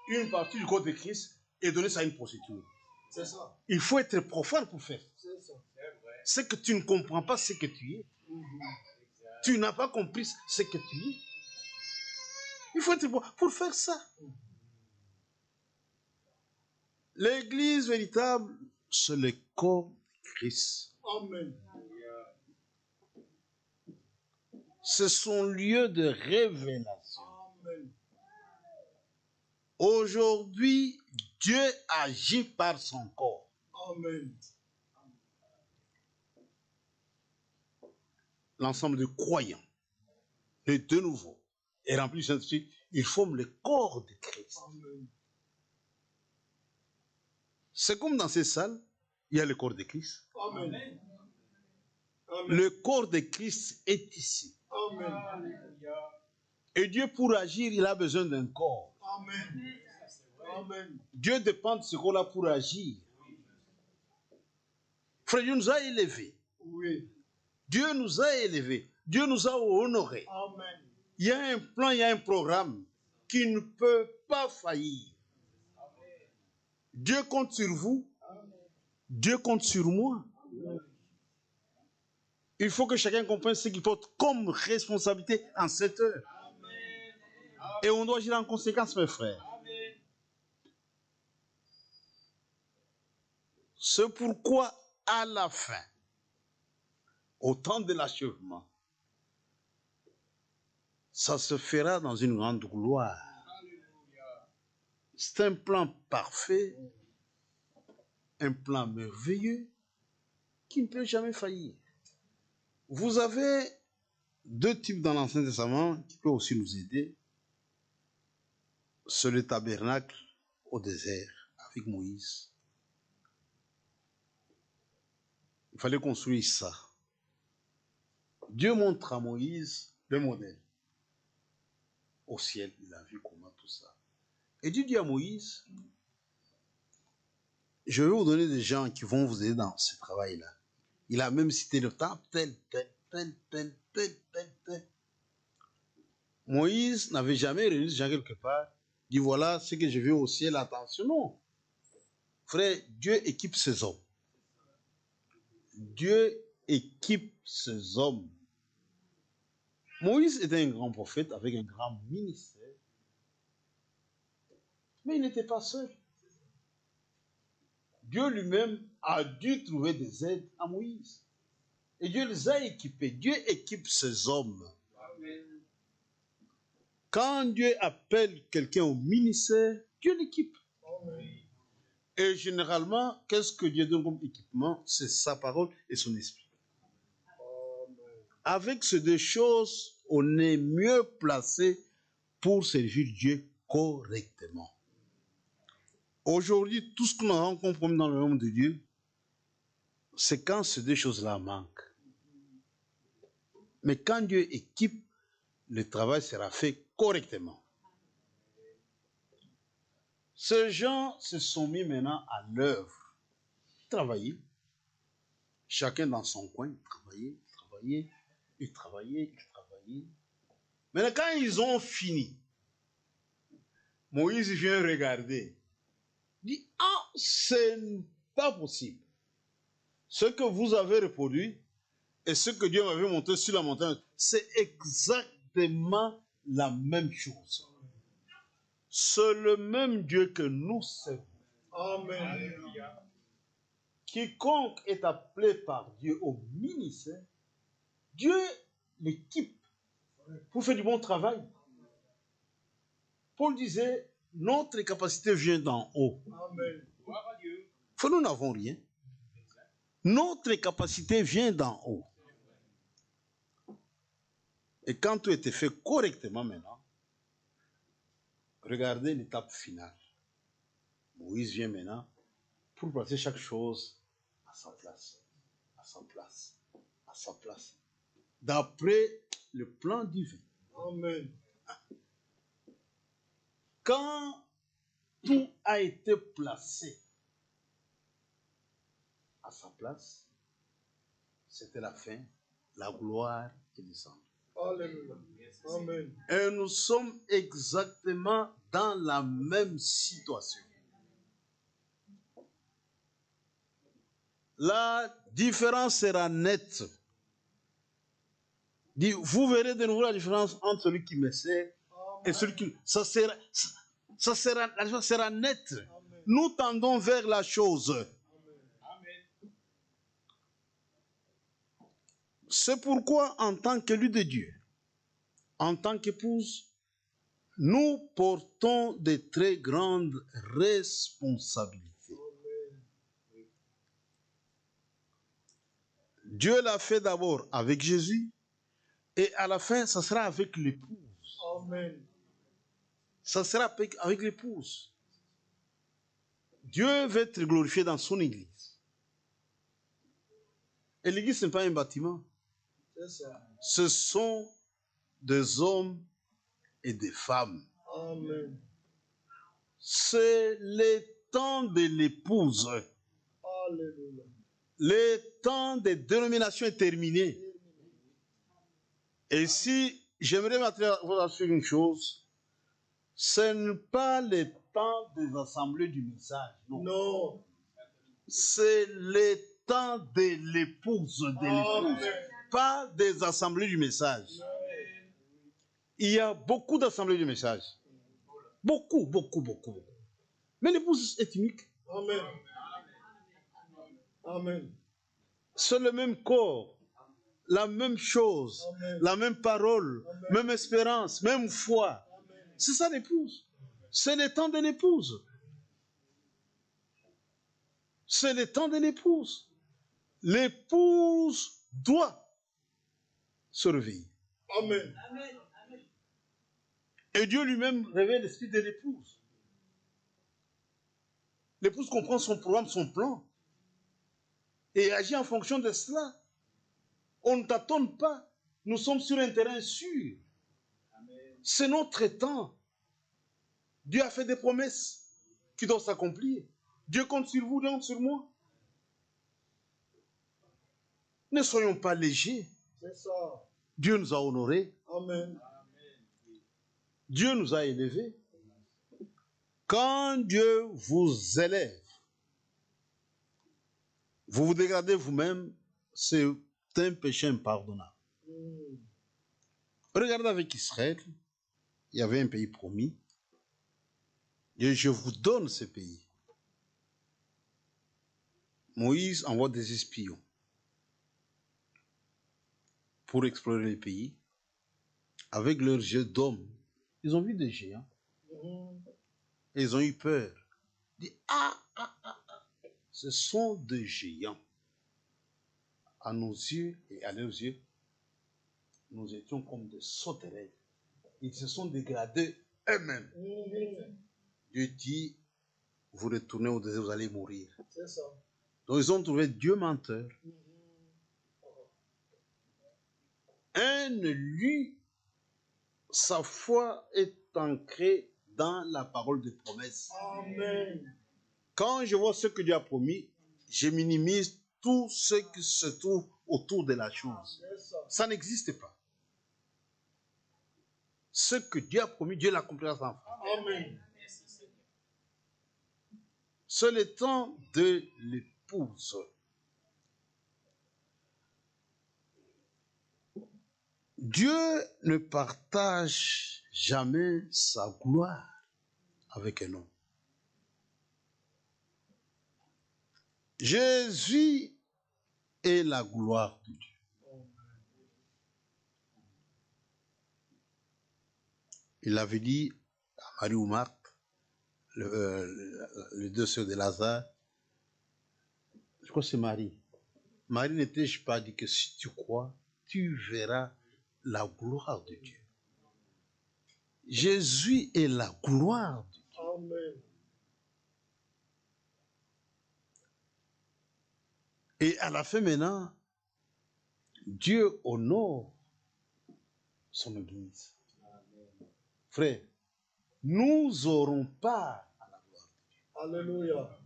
Speaker 1: une partie du corps de Christ et donner ça à une prostituée.
Speaker 2: C'est ça.
Speaker 1: Il faut être profane pour faire.
Speaker 2: C'est ça.
Speaker 3: C'est vrai.
Speaker 1: C'est que tu ne comprends pas ce que tu es.
Speaker 3: Exact.
Speaker 1: Tu n'as pas compris ce que tu es. Il faut être profane pour faire ça. L'église véritable, c'est le corps de Christ.
Speaker 2: Amen.
Speaker 1: C'est son lieu de révélation.
Speaker 2: Amen.
Speaker 1: Aujourd'hui, Dieu agit par son corps.
Speaker 2: Amen.
Speaker 1: L'ensemble de croyants, et de nouveau, et remplis du Saint-Esprit, ils forment le corps de Christ.
Speaker 2: Amen.
Speaker 1: C'est comme dans ces salles, il y a le corps de Christ.
Speaker 2: Amen. Amen.
Speaker 1: Le corps de Christ est ici.
Speaker 2: Amen.
Speaker 3: Alléluia.
Speaker 1: Et Dieu, pour agir, il a besoin d'un corps.
Speaker 2: Amen. Amen.
Speaker 1: Dieu dépend de ce corps-là pour agir. Frère, Dieu nous a élevés.
Speaker 2: Oui.
Speaker 1: Dieu nous a élevés. Dieu nous a honorés.
Speaker 2: Amen.
Speaker 1: Il y a un plan, il y a un programme qui ne peut pas faillir. Dieu compte sur vous. Dieu compte sur moi. Il faut que chacun comprenne ce qu'il porte comme responsabilité en cette heure. Et on doit agir en conséquence, mes frères. C'est pourquoi, à la fin, au temps de l'achèvement, ça se fera dans une grande gloire. C'est un plan parfait, un plan merveilleux qui ne peut jamais faillir. Vous avez deux types dans l'Ancien Testament qui peuvent aussi nous aider. C'est le tabernacle au désert avec Moïse. Il fallait construire ça. Dieu montre à Moïse le modèle. Au ciel, il a vu comment tout ça. Et Dieu dit à Moïse, je vais vous donner des gens qui vont vous aider dans ce travail-là. Il a même cité le temps, tel. Moïse n'avait jamais réuni ces gens quelque part. Il dit, voilà ce que je veux au ciel, attention. Non. Frère, Dieu équipe ses hommes. Dieu équipe ses hommes. Moïse était un grand prophète avec un grand ministère. Mais il n'était pas seul. Dieu lui-même a dû trouver des aides à Moïse. Et Dieu les a équipés. Dieu équipe ses hommes.
Speaker 3: Amen.
Speaker 1: Quand Dieu appelle quelqu'un au ministère, Dieu l'équipe.
Speaker 2: Amen.
Speaker 1: Et généralement, qu'est-ce que Dieu donne comme équipement? C'est sa parole et son esprit.
Speaker 2: Amen.
Speaker 1: Avec ces deux choses, on est mieux placé pour servir Dieu correctement. Aujourd'hui, tout ce que nous rencontrons comme dans le royaume de Dieu, c'est quand ces deux choses-là manquent. Mais quand Dieu équipe, le travail sera fait correctement. Ces gens se sont mis maintenant à l'œuvre. Travailler. Chacun dans son coin, travailler. Maintenant, quand ils ont fini, Moïse vient regarder. Il dit, ah, c'est pas possible. Ce que vous avez reproduit et ce que Dieu m'avait montré sur la montagne, c'est exactement la même chose. C'est le même Dieu que nous servons.
Speaker 2: Amen.
Speaker 3: Alléluia.
Speaker 1: Quiconque est appelé par Dieu au ministère, Dieu l'équipe pour faire du bon travail. Paul disait, notre capacité vient d'en haut.
Speaker 2: Amen.
Speaker 3: Gloire à Dieu.
Speaker 1: Nous n'avons rien. Notre capacité vient d'en haut. Et quand tout était fait correctement maintenant, regardez l'étape finale. Moïse vient maintenant pour placer chaque chose à sa place, à sa place, à sa place, d'après le plan divin.
Speaker 2: Amen.
Speaker 1: Quand tout a été placé à sa place, c'était la fin, la gloire est descendue.
Speaker 2: Alléluia. Amen.
Speaker 1: Et nous sommes exactement dans la même situation. La différence sera nette. Vous verrez de nouveau la différence entre celui qui me sert et celui qui... la différence sera nette.
Speaker 2: Amen.
Speaker 1: Nous tendons vers la chose.
Speaker 3: Amen.
Speaker 1: C'est pourquoi, en tant qu'élu de Dieu, en tant qu'épouse, nous portons de très grandes responsabilités. Dieu l'a fait d'abord avec Jésus et à la fin, ça sera avec l'épouse.
Speaker 2: Amen.
Speaker 1: Ça sera avec l'épouse. Dieu veut être glorifié dans son église. Et l'église, ce n'est pas un bâtiment.
Speaker 2: C'est ça.
Speaker 1: Ce sont des hommes et des femmes.
Speaker 2: Amen.
Speaker 1: C'est le temps de l'épouse.
Speaker 2: Alléluia.
Speaker 1: le temps des dénominations est terminé. Et si j'aimerais m'attarder sur une chose, ce n'est pas le temps des assemblées du message. Non.
Speaker 2: Non.
Speaker 1: C'est le temps de l'épouse,
Speaker 2: Amen.
Speaker 1: pas des assemblées du message. Il y a beaucoup d'assemblées du message. Beaucoup. Mais l'épouse est unique.
Speaker 2: Amen. Amen.
Speaker 1: C'est le même corps, la même chose,
Speaker 2: Amen.
Speaker 1: la même parole,
Speaker 2: Amen.
Speaker 1: même espérance, même foi.
Speaker 2: Amen.
Speaker 1: C'est ça l'épouse. C'est le temps de l'épouse. C'est le temps de l'épouse. L'épouse doit se réveiller.
Speaker 2: Amen.
Speaker 1: Et Dieu lui-même révèle l'esprit de l'épouse. L'épouse comprend son programme, son plan. Et agit en fonction de cela. On ne tâtonne pas. Nous sommes sur un terrain sûr. C'est notre temps. Dieu a fait des promesses qui doivent s'accomplir. Dieu compte sur vous, Dieu compte sur moi. Ne soyons pas légers.
Speaker 2: C'est ça.
Speaker 1: Dieu nous a honorés.
Speaker 2: Amen.
Speaker 1: Dieu nous a élevés. Quand Dieu vous élève, vous vous dégradez vous-même, c'est un péché impardonnable. Regardez avec Israël, il y avait un pays promis. Et je vous donne ce pays. Moïse envoie des espions pour explorer le pays. Avec leurs yeux d'hommes, ils ont vu des géants. Et ils ont eu peur. Ils disent, ce sont des géants. À nos yeux et à leurs yeux, nous étions comme des sauterelles. Ils se sont dégradés eux-mêmes. Dieu dit, vous retournez au désert, vous allez mourir.
Speaker 2: C'est ça.
Speaker 1: Donc ils ont trouvé Dieu menteur. Lui, sa foi est ancrée dans la parole de promesse.
Speaker 2: Amen.
Speaker 1: Quand je vois ce que Dieu a promis, je minimise tout ce qui se trouve autour de la chose.
Speaker 2: C'est ça.
Speaker 1: Ça n'existe pas. Ce que Dieu a promis, Dieu l'accomplira sans fin.
Speaker 2: Amen.
Speaker 1: C'est le temps de l'épouse. Dieu ne partage jamais sa gloire avec un homme. Jésus est la gloire de Dieu. Il avait dit à Marie ou Marthe, les deux sœurs de Lazare, je crois que c'est Marie. Marie n'était-je pas dit que si tu crois, tu verras la gloire de Dieu. Jésus est la gloire de Dieu.
Speaker 2: Amen.
Speaker 1: Et à la fin maintenant, Dieu honore son Église. Frère, nous aurons part à la gloire de Dieu.
Speaker 2: Alléluia.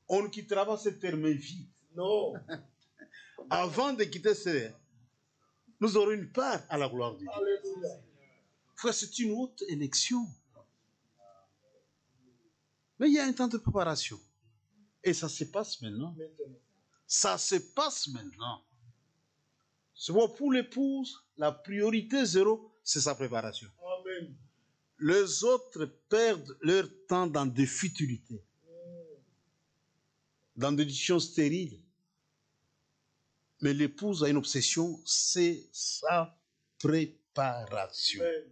Speaker 1: On ne quittera pas cette terre main vide.
Speaker 2: Non.
Speaker 1: Avant de quitter cette terre, nous aurons une part à la gloire de Dieu.
Speaker 2: Alléluia.
Speaker 1: Frère, c'est une haute élection. Mais il y a un temps de préparation. Et ça se passe maintenant.
Speaker 2: Maintenant.
Speaker 1: Ça se passe maintenant. C'est bon, pour l'épouse, la priorité zéro, c'est sa préparation.
Speaker 2: Amen.
Speaker 1: Les autres perdent leur temps dans des futilités, dans des discussions stériles. Mais l'épouse a une obsession, c'est sa préparation.
Speaker 2: Amen.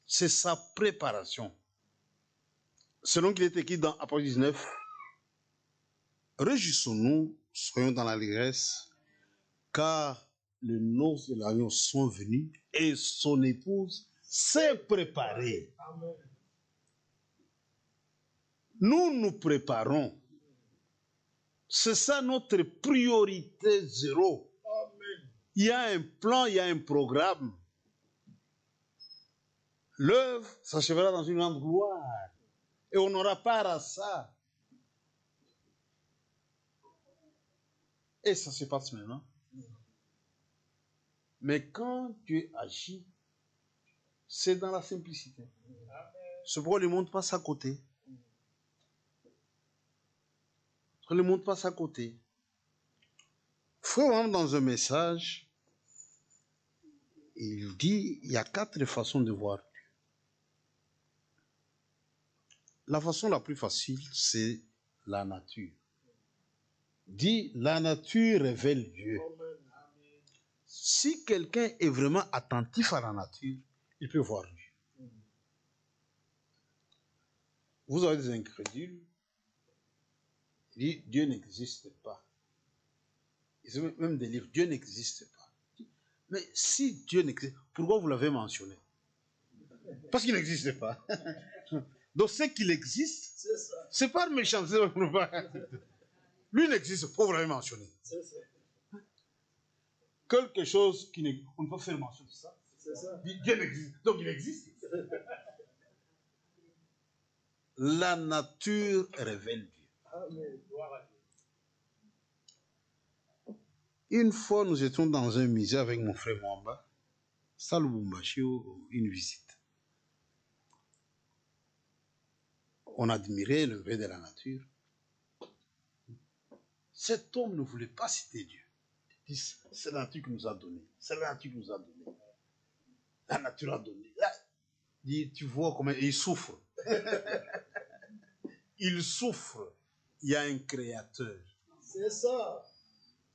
Speaker 1: C'est sa préparation. Selon qu'il est écrit dans Apocalypse 19, réjouissons-nous, soyons dans l'allégresse, car les noces de l'agneau sont venues et son épouse s'est préparée.
Speaker 2: Amen.
Speaker 1: Nous nous préparons. C'est ça notre priorité zéro.
Speaker 2: Amen.
Speaker 1: Il y a un plan, il y a un programme. L'œuvre s'achèvera dans une grande gloire. Et on n'aura pas à ça. Et ça se passe maintenant. Mais quand Dieu agit, c'est dans la simplicité. C'est pourquoi le monde passe à côté. Le monde passe à côté. Frère, dans un message, il dit il y a 4 façons de voir Dieu. La façon la plus facile, c'est la nature. Dit la nature révèle Dieu. Si quelqu'un est vraiment attentif à la nature, il peut voir Dieu. Vous avez des incrédules, ils disent Dieu n'existe pas. Ils ont même des livres, Dieu n'existe pas. Mais si Dieu n'existe, pourquoi vous l'avez mentionné? Parce qu'il n'existe pas. Donc ce qu'il existe, c'est pas méchant. Lui n'existe pas, vous l'avez mentionné. Quelque chose qu'on ne peut pas faire mention de ça. Dieu n'existe, donc il existe. La nature révèle Dieu.
Speaker 2: Amen.
Speaker 1: Une fois, nous étions dans un musée avec mon frère Mwamba, Salubumbashi, une visite. On admirait le vrai de la nature. Cet homme ne voulait pas citer Dieu. Il dit, c'est la nature qui nous a donné. C'est la nature qui nous a donné. La nature a donné. Là, il dit, tu vois comment il souffre. Il souffre. Il y a un créateur.
Speaker 2: C'est ça.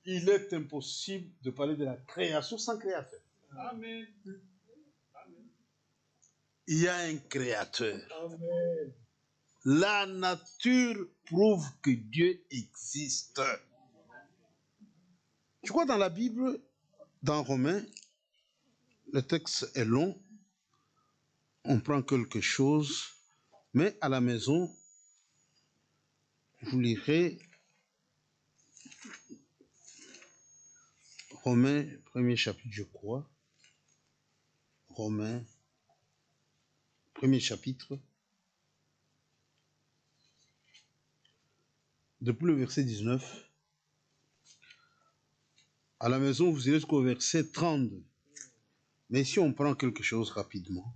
Speaker 1: Il est impossible de parler de la création sans créateur.
Speaker 3: Amen. Amen.
Speaker 1: Il y a un créateur.
Speaker 2: Amen.
Speaker 1: La nature prouve que Dieu existe. Je crois dans la Bible, dans Romains, le texte est long. On prend quelque chose, mais à la maison, je vous lirai Romains, premier chapitre, je crois. Romains, premier chapitre. Depuis le verset 19. À la maison, vous irez jusqu'au verset 32. Mais si on prend quelque chose rapidement.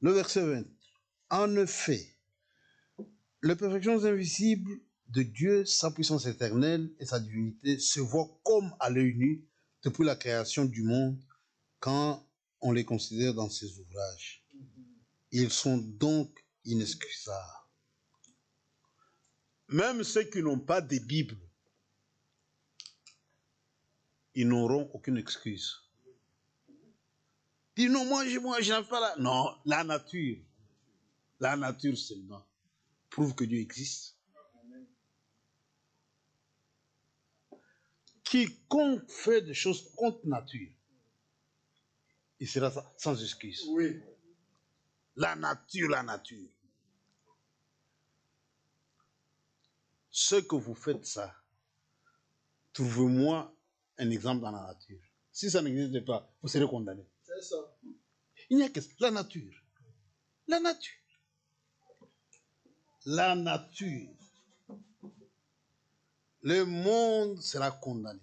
Speaker 1: Le verset 20. En effet, les perfections invisibles de Dieu, sa puissance éternelle et sa divinité se voient comme à l'œil nu depuis la création du monde quand on les considère dans ses ouvrages. Ils sont donc inexcusables. Même ceux qui n'ont pas de Bible, ils n'auront aucune excuse. Dis non, moi je n'ai pas la... Non, la nature seulement prouve que Dieu existe. Quiconque fait des choses contre nature, il sera sans excuse.
Speaker 2: Oui.
Speaker 1: La nature. Ce que vous faites ça, trouvez-moi un exemple dans la nature. Si ça n'existe pas, vous serez condamné.
Speaker 2: C'est ça.
Speaker 1: Il n'y a que ça. La nature. La nature. La nature. Le monde sera condamné.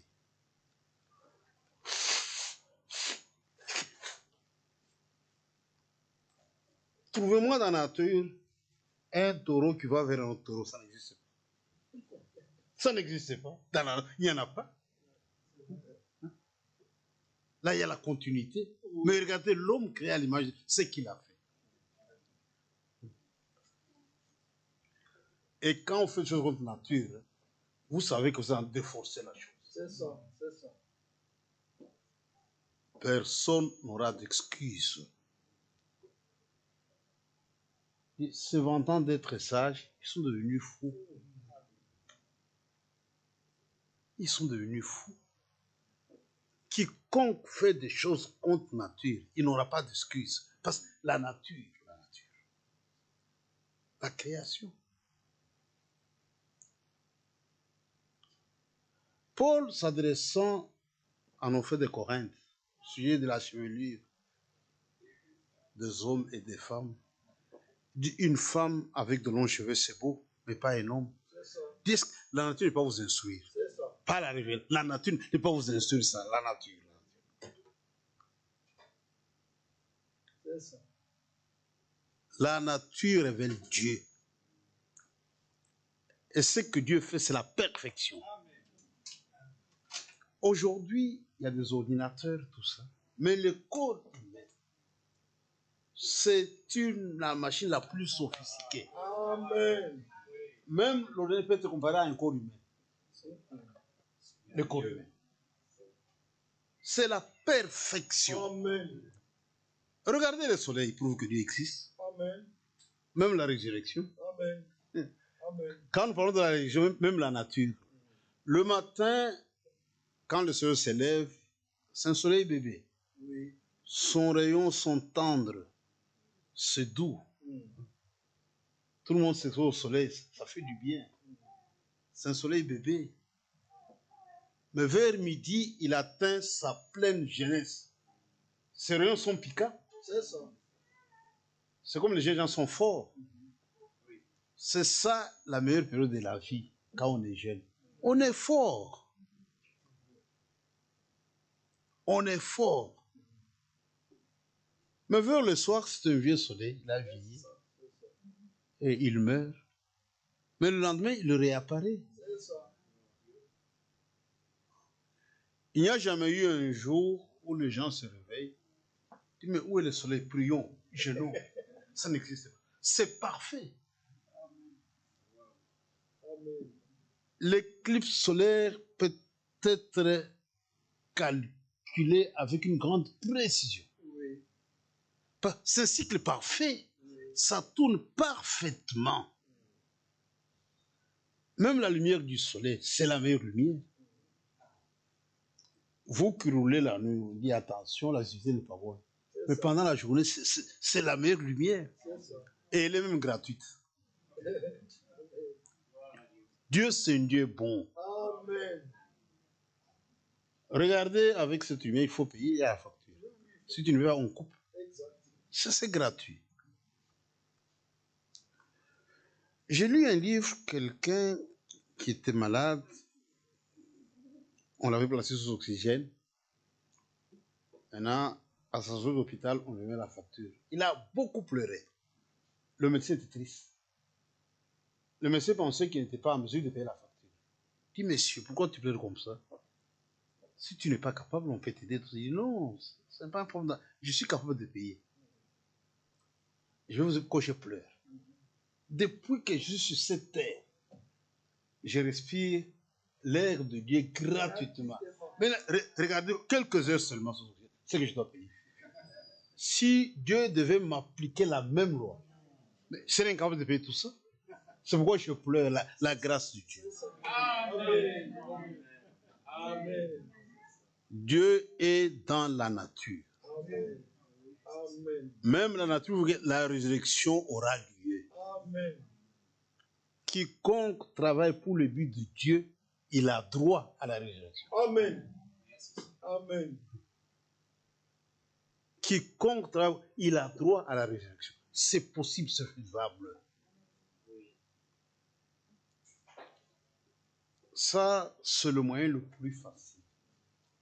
Speaker 1: Trouvez-moi dans la nature un taureau qui va vers un autre taureau. Ça n'existe pas. Ça n'existe pas. Il n'y en a pas. Là, il y a la continuité. Mais regardez, l'homme créé à l'image de ce qu'il a fait. Et quand on fait des choses contre nature, vous savez que vous en déforcez la chose.
Speaker 2: C'est ça. C'est ça.
Speaker 1: Personne n'aura d'excuses. Se vantant d'être sages, ils sont devenus fous. Ils sont devenus fous. Quiconque fait des choses contre nature, il n'aura pas d'excuses. Parce que la nature, la création. Paul, s'adressant en Enfer de Corinthe, sujet de la chevelure des hommes et des femmes. Dit une femme avec de longs cheveux, c'est beau, mais pas un homme.
Speaker 2: C'est ça.
Speaker 1: Dis, la nature ne peut pas vous instruire.
Speaker 2: C'est ça.
Speaker 1: Pas la révélation. La nature ne peut pas vous instruire ça. La nature.
Speaker 2: C'est ça.
Speaker 1: La nature révèle Dieu. Et ce que Dieu fait, c'est la perfection. Aujourd'hui, il y a des ordinateurs, tout ça. Mais le corps humain, c'est la machine la plus sophistiquée.
Speaker 2: Amen.
Speaker 1: Même l'ordinateur peut être comparé à un corps humain. Le corps humain. C'est la perfection.
Speaker 2: Amen.
Speaker 1: Regardez le soleil, prouve que Dieu existe.
Speaker 2: Amen.
Speaker 1: Même la résurrection.
Speaker 2: Amen. Amen.
Speaker 1: Quand nous parlons de la résurrection, même la nature. Le matin, quand le soleil s'élève, c'est un soleil bébé.
Speaker 2: Oui.
Speaker 1: Son rayon sont tendres. C'est doux. Tout le monde s'expose au soleil, ça fait du bien. C'est un soleil bébé. Mais vers midi, il atteint sa pleine jeunesse. Ses rayons sont piquants.
Speaker 2: C'est ça.
Speaker 1: C'est comme les jeunes gens sont forts. C'est ça la meilleure période de la vie, quand on est jeune. On est fort. On est fort. Mais vers le soir, c'est un vieux soleil, il a vieilli. Et il meurt. Mais le lendemain, il réapparaît.
Speaker 2: C'est ça.
Speaker 1: Il n'y a jamais eu un jour où les gens se réveillent. Ils disent, mais où est le soleil? Prions, genoux. Ça n'existe pas. C'est parfait.
Speaker 2: Amen.
Speaker 1: L'éclipse solaire peut être calculée avec une grande précision.
Speaker 2: Oui.
Speaker 1: C'est un cycle parfait. Ça tourne parfaitement. Même la lumière du soleil, c'est la meilleure lumière. Vous qui roulez la nuit, vous dites attention, la visite n'est pas bonne. Mais pendant la journée, c'est la meilleure lumière.
Speaker 2: C'est ça.
Speaker 1: Et elle est même gratuite. Dieu, c'est un Dieu bon.
Speaker 2: Amen.
Speaker 1: Regardez, avec cette lumière, il faut payer la facture. Si tu ne veux pas, on coupe.
Speaker 2: Exact.
Speaker 1: Ça, c'est gratuit. J'ai lu un livre, quelqu'un qui était malade, on l'avait placé sous oxygène. Maintenant, à sa sortie d'hôpital, on lui met la facture. Il a beaucoup pleuré. Le médecin était triste. Le médecin pensait qu'il n'était pas en mesure de payer la facture. Il dit, monsieur, pourquoi tu pleures comme ça? Si tu n'es pas capable, on peut t'aider. Il dit, non, ce n'est pas un problème. Je suis capable de payer. Je vais vous dire pourquoi je pleure. Depuis que je suis sur cette terre, je respire l'air de Dieu gratuitement. Mais là, regardez, quelques heures seulement, c'est ce que je dois payer. Si Dieu devait m'appliquer la même loi, mais je serais incapable de payer tout ça. C'est pourquoi je pleure la grâce de Dieu.
Speaker 2: Amen. Amen.
Speaker 1: Dieu est dans la nature.
Speaker 2: Amen. Amen.
Speaker 1: Même la nature, la résurrection aura lieu.
Speaker 2: Amen.
Speaker 1: Quiconque travaille pour le but de Dieu, il a droit à la résurrection.
Speaker 2: Amen. Amen.
Speaker 1: Quiconque travaille, il a droit à la résurrection. C'est possible, c'est faisable. Ça, c'est le moyen le plus facile.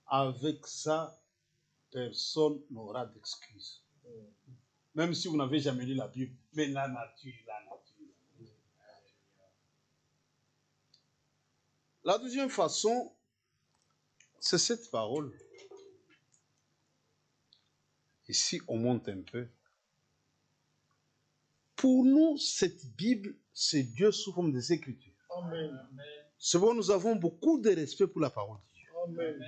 Speaker 1: Avec ça, personne n'aura d'excuses. Même si vous n'avez jamais lu la Bible, mais la nature, la nature. La deuxième façon, c'est cette parole. Ici, on monte un peu. Pour nous, cette Bible, c'est Dieu sous forme des Écritures.
Speaker 2: Amen.
Speaker 1: C'est pourquoi nous avons beaucoup de respect pour la parole de Dieu.
Speaker 2: Amen.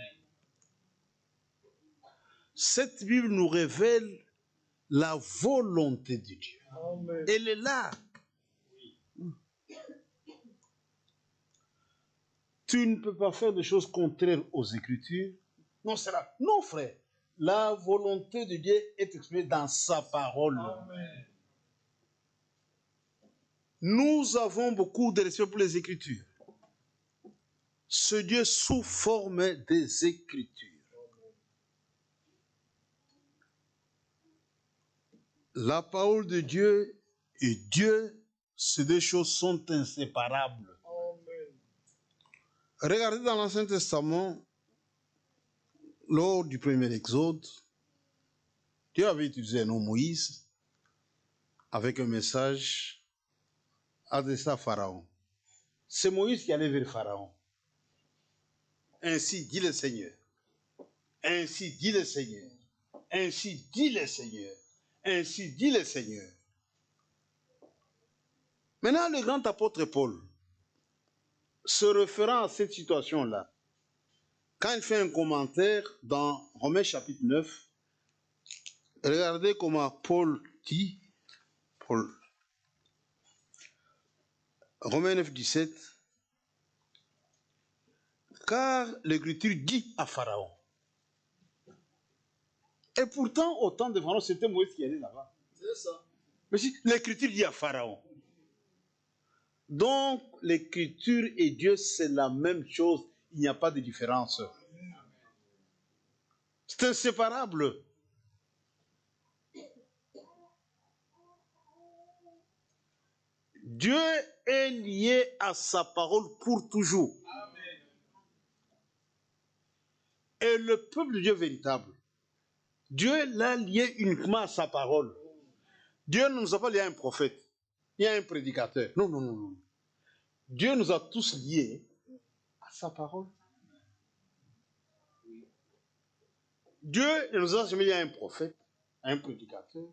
Speaker 1: Cette Bible nous révèle la volonté de Dieu.
Speaker 2: Amen.
Speaker 1: Elle est là. Tu ne peux pas faire des choses contraires aux Écritures. Non, c'est là. Non, frère. La volonté de Dieu est exprimée dans sa parole.
Speaker 2: Amen.
Speaker 1: Nous avons beaucoup de respect pour les Écritures. Ce Dieu sous forme des Écritures. La parole de Dieu et Dieu, ces deux choses sont inséparables.
Speaker 2: Amen.
Speaker 1: Regardez dans l'Ancien Testament, lors du premier Exode, Dieu avait utilisé un homme Moïse avec un message adressé à Pharaon. C'est Moïse qui allait vers Pharaon. Ainsi dit le Seigneur. Ainsi dit le Seigneur. Ainsi dit le Seigneur. Ainsi dit le Seigneur. Maintenant, le grand apôtre Paul, se référant à cette situation-là, quand il fait un commentaire dans Romains chapitre 9, regardez comment Paul dit, Romains 9, 17, car l'Écriture dit à Pharaon. Et pourtant, au temps de Pharaon, c'était Moïse qui allait là-bas.
Speaker 2: C'est ça.
Speaker 1: Mais si l'Écriture dit à Pharaon. Donc, l'Écriture et Dieu, c'est la même chose. Il n'y a pas de différence. C'est inséparable. Dieu est lié à sa parole pour toujours.
Speaker 3: Amen.
Speaker 1: Et le peuple de Dieu véritable, Dieu l'a lié uniquement à sa parole. Dieu ne nous a pas lié à un prophète, ni à un prédicateur. Non, non, non, non. Dieu nous a tous liés à sa parole. Dieu ne nous a jamais liés à un prophète, à un prédicateur.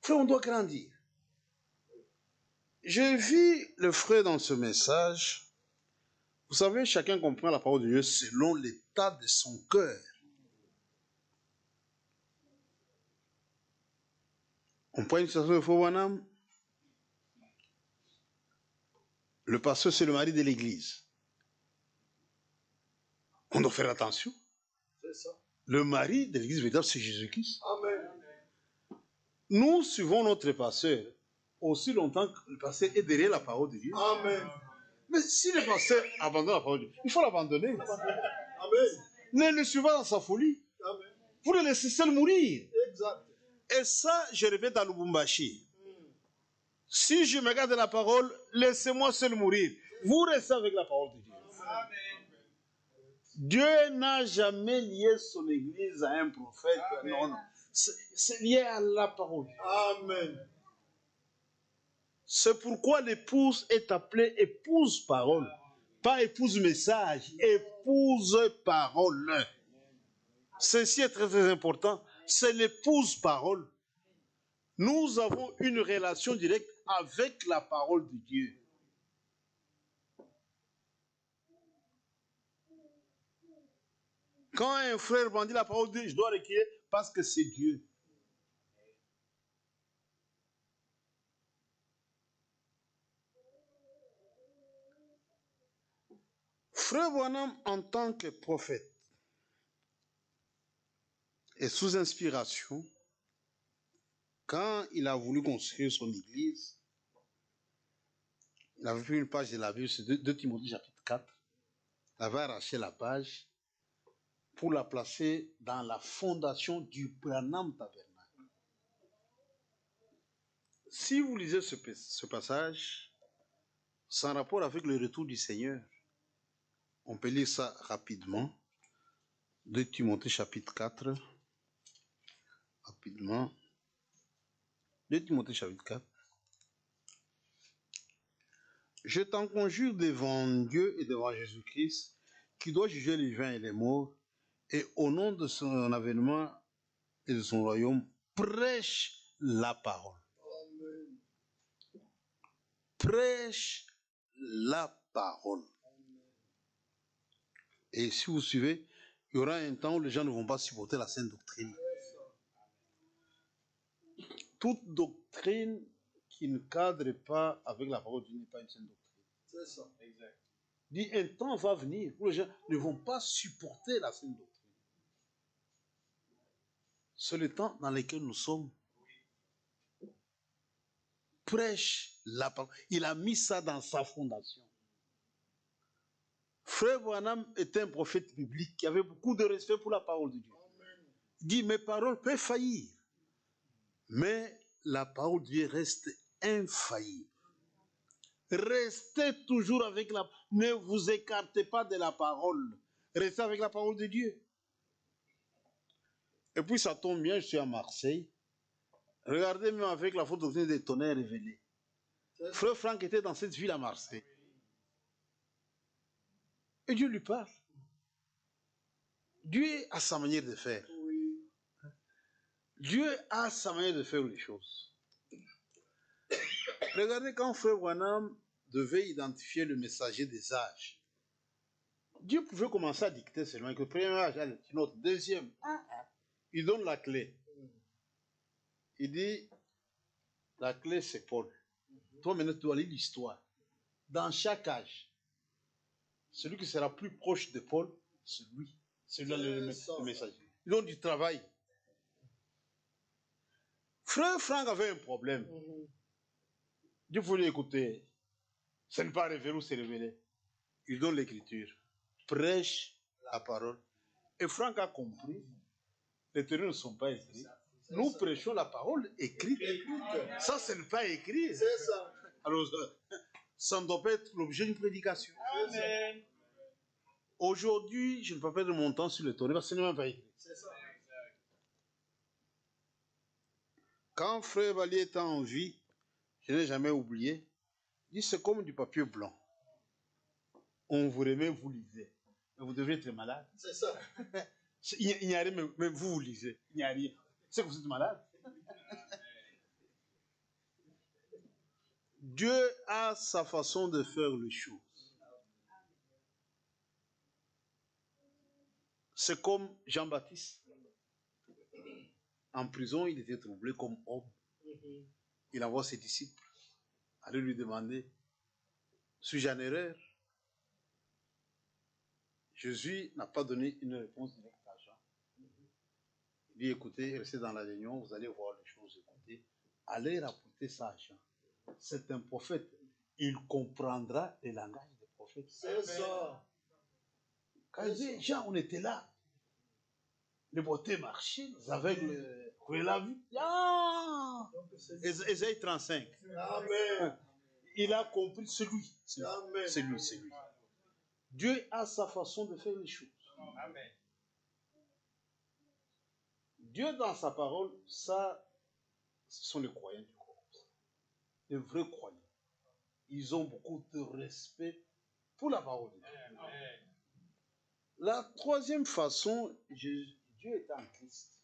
Speaker 1: Frère, on doit grandir. J'ai vu le frère dans ce message. Vous savez, chacun comprend la parole de Dieu selon l'état de son cœur. On prend une situation de Fouwanam. Le pasteur, c'est le mari de l'église. On doit faire attention.
Speaker 2: C'est ça.
Speaker 1: Le mari de l'église véritable, c'est Jésus-Christ.
Speaker 2: Amen.
Speaker 1: Nous suivons notre pasteur aussi longtemps que le pasteur est derrière la parole de Dieu.
Speaker 2: Amen.
Speaker 1: Mais si le pasteur abandonne la parole de Dieu, il faut l'abandonner.
Speaker 2: Amen.
Speaker 1: Ne le suivez pas dans sa folie.
Speaker 2: Amen.
Speaker 1: Vous le laissez seul mourir.
Speaker 2: Exact.
Speaker 1: Et ça, je répète à Lubumbashi. Si je me garde la parole, laissez-moi seul mourir. Vous restez avec la parole de Dieu.
Speaker 3: Amen.
Speaker 1: Dieu n'a jamais lié son église à un prophète.
Speaker 3: Amen.
Speaker 1: Non, non. C'est lié à la parole.
Speaker 2: Amen.
Speaker 1: C'est pourquoi l'épouse est appelée épouse parole. Pas épouse message, épouse parole. Ceci est très très important. C'est l'épouse parole. Nous avons une relation directe avec la parole de Dieu. Quand un frère m'a dit la parole de Dieu, je dois recueillir parce que c'est Dieu. Frère Branham, en tant que prophète et sous inspiration, quand il a voulu construire son église, il avait pris une page de la Bible, c'est 2 Timothée chapitre 4. Il avait arraché la page pour la placer dans la fondation du Branham Tabernacle. Si vous lisez ce passage, c'est en rapport avec le retour du Seigneur. On peut lire ça rapidement. 2 Timothée chapitre 4. Rapidement. 2 Timothée chapitre 4. Je t'en conjure devant Dieu et devant Jésus-Christ, qui doit juger les vivants et les morts, et au nom de son avènement et de son royaume, prêche la parole.
Speaker 2: Amen.
Speaker 1: Prêche la parole. Et si vous suivez, il y aura un temps où les gens ne vont pas supporter la sainte doctrine. Toute doctrine qui ne cadre pas avec la parole de Dieu n'est pas une sainte doctrine.
Speaker 2: C'est ça.
Speaker 3: Exact.
Speaker 1: Dit, un temps va venir où les gens ne vont pas supporter la sainte doctrine. C'est le temps dans lequel nous sommes. Prêche la parole. Il a mis ça dans sa fondation. Frère Branham était un prophète biblique qui avait beaucoup de respect pour la parole de Dieu.
Speaker 2: Amen.
Speaker 1: Il dit, mes paroles peuvent faillir. Mais la parole de Dieu reste infaillible. Restez toujours avec la... Ne vous écartez pas de la parole. Restez avec la parole de Dieu. Et puis ça tombe bien, je suis à Marseille. Regardez même avec la faute doctrine des tonnerres révélés. Frère Franck était dans cette ville à Marseille. Et Dieu lui parle. Dieu a sa manière de faire.
Speaker 2: Oui.
Speaker 1: Dieu a sa manière de faire les choses. Regardez quand Frère Branham devait identifier le messager des âges. Dieu pouvait commencer à dicter seulement que le premier âge, c'est notre deuxième. Il donne la clé. Il dit, la clé c'est Paul. Toi maintenant tu dois lire l'histoire. Dans chaque âge, celui qui sera plus proche de Paul, c'est lui. C'est lui le messager. Ils ont du travail. Frère Franck avait un problème. Dieu voulait écouter. Ce n'est pas révélé ou c'est révélé. Il donne l'écriture. Prêche la parole. Et Franck a compris. Les théories ne sont pas écrites. Nous prêchons la parole écrite. Ça, ce n'est pas écrit.
Speaker 2: C'est ça.
Speaker 1: Alors, ça ne doit pas être l'objet d'une prédication.
Speaker 3: Amen.
Speaker 1: Aujourd'hui, je ne peux pas perdre mon temps sur les théories parce que ce n'est même pas écrit.
Speaker 2: C'est ça.
Speaker 1: Quand Frère Valier était en vie, je n'ai jamais oublié, il dit c'est comme du papier blanc. On vous remet, vous lisez. Mais vous devez être malade.
Speaker 2: C'est ça.
Speaker 1: Il n'y a rien, mais vous, vous lisez. Il n'y a rien. C'est que vous êtes malade. Dieu a sa façon de faire les choses. C'est comme Jean-Baptiste. En prison, il était troublé comme homme. Il envoie ses disciples aller lui demander, suis-je en erreur? Jésus n'a pas donné une réponse directe à Jean. Il dit, écoutez, restez dans la réunion, vous allez voir les choses, écoutez. Allez rapporter ça à Jean. C'est un prophète. Il comprendra le langage des prophètes.
Speaker 2: C'est ça.
Speaker 1: Quand il dit, Jean, on était là. Les beautés marchaient, les aveugles, vous l'avez vu. Ah! Ésaïe 35.
Speaker 2: Amen.
Speaker 1: Il a compris celui.
Speaker 2: Amen.
Speaker 1: C'est lui. Dieu a sa façon de faire les choses.
Speaker 3: Amen.
Speaker 1: Dieu, dans sa parole, ça, ce sont les croyants du corps. Les vrais croyants. Ils ont beaucoup de respect pour la parole de Dieu.
Speaker 3: Amen.
Speaker 1: La troisième façon, Dieu est en Christ.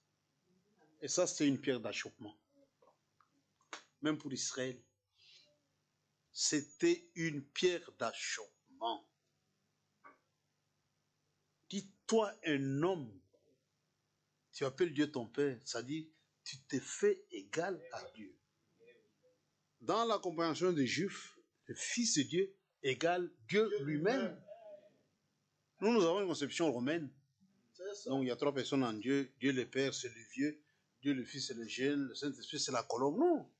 Speaker 1: Et ça, c'est une pierre d'achoppement. Même pour Israël. C'était une pierre d'achoppement. Dis-toi un homme, tu appelles Dieu ton Père, ça dit, tu te fais égal à Dieu. Dans la compréhension des Juifs, le Fils de Dieu égale Dieu lui-même. Nous avons une conception romaine.
Speaker 2: C'est ça.
Speaker 1: Donc il y a trois personnes en Dieu. Dieu le Père, c'est le vieux. Dieu le Fils, c'est le jeune. Le Saint-Esprit, c'est la colombe. Non.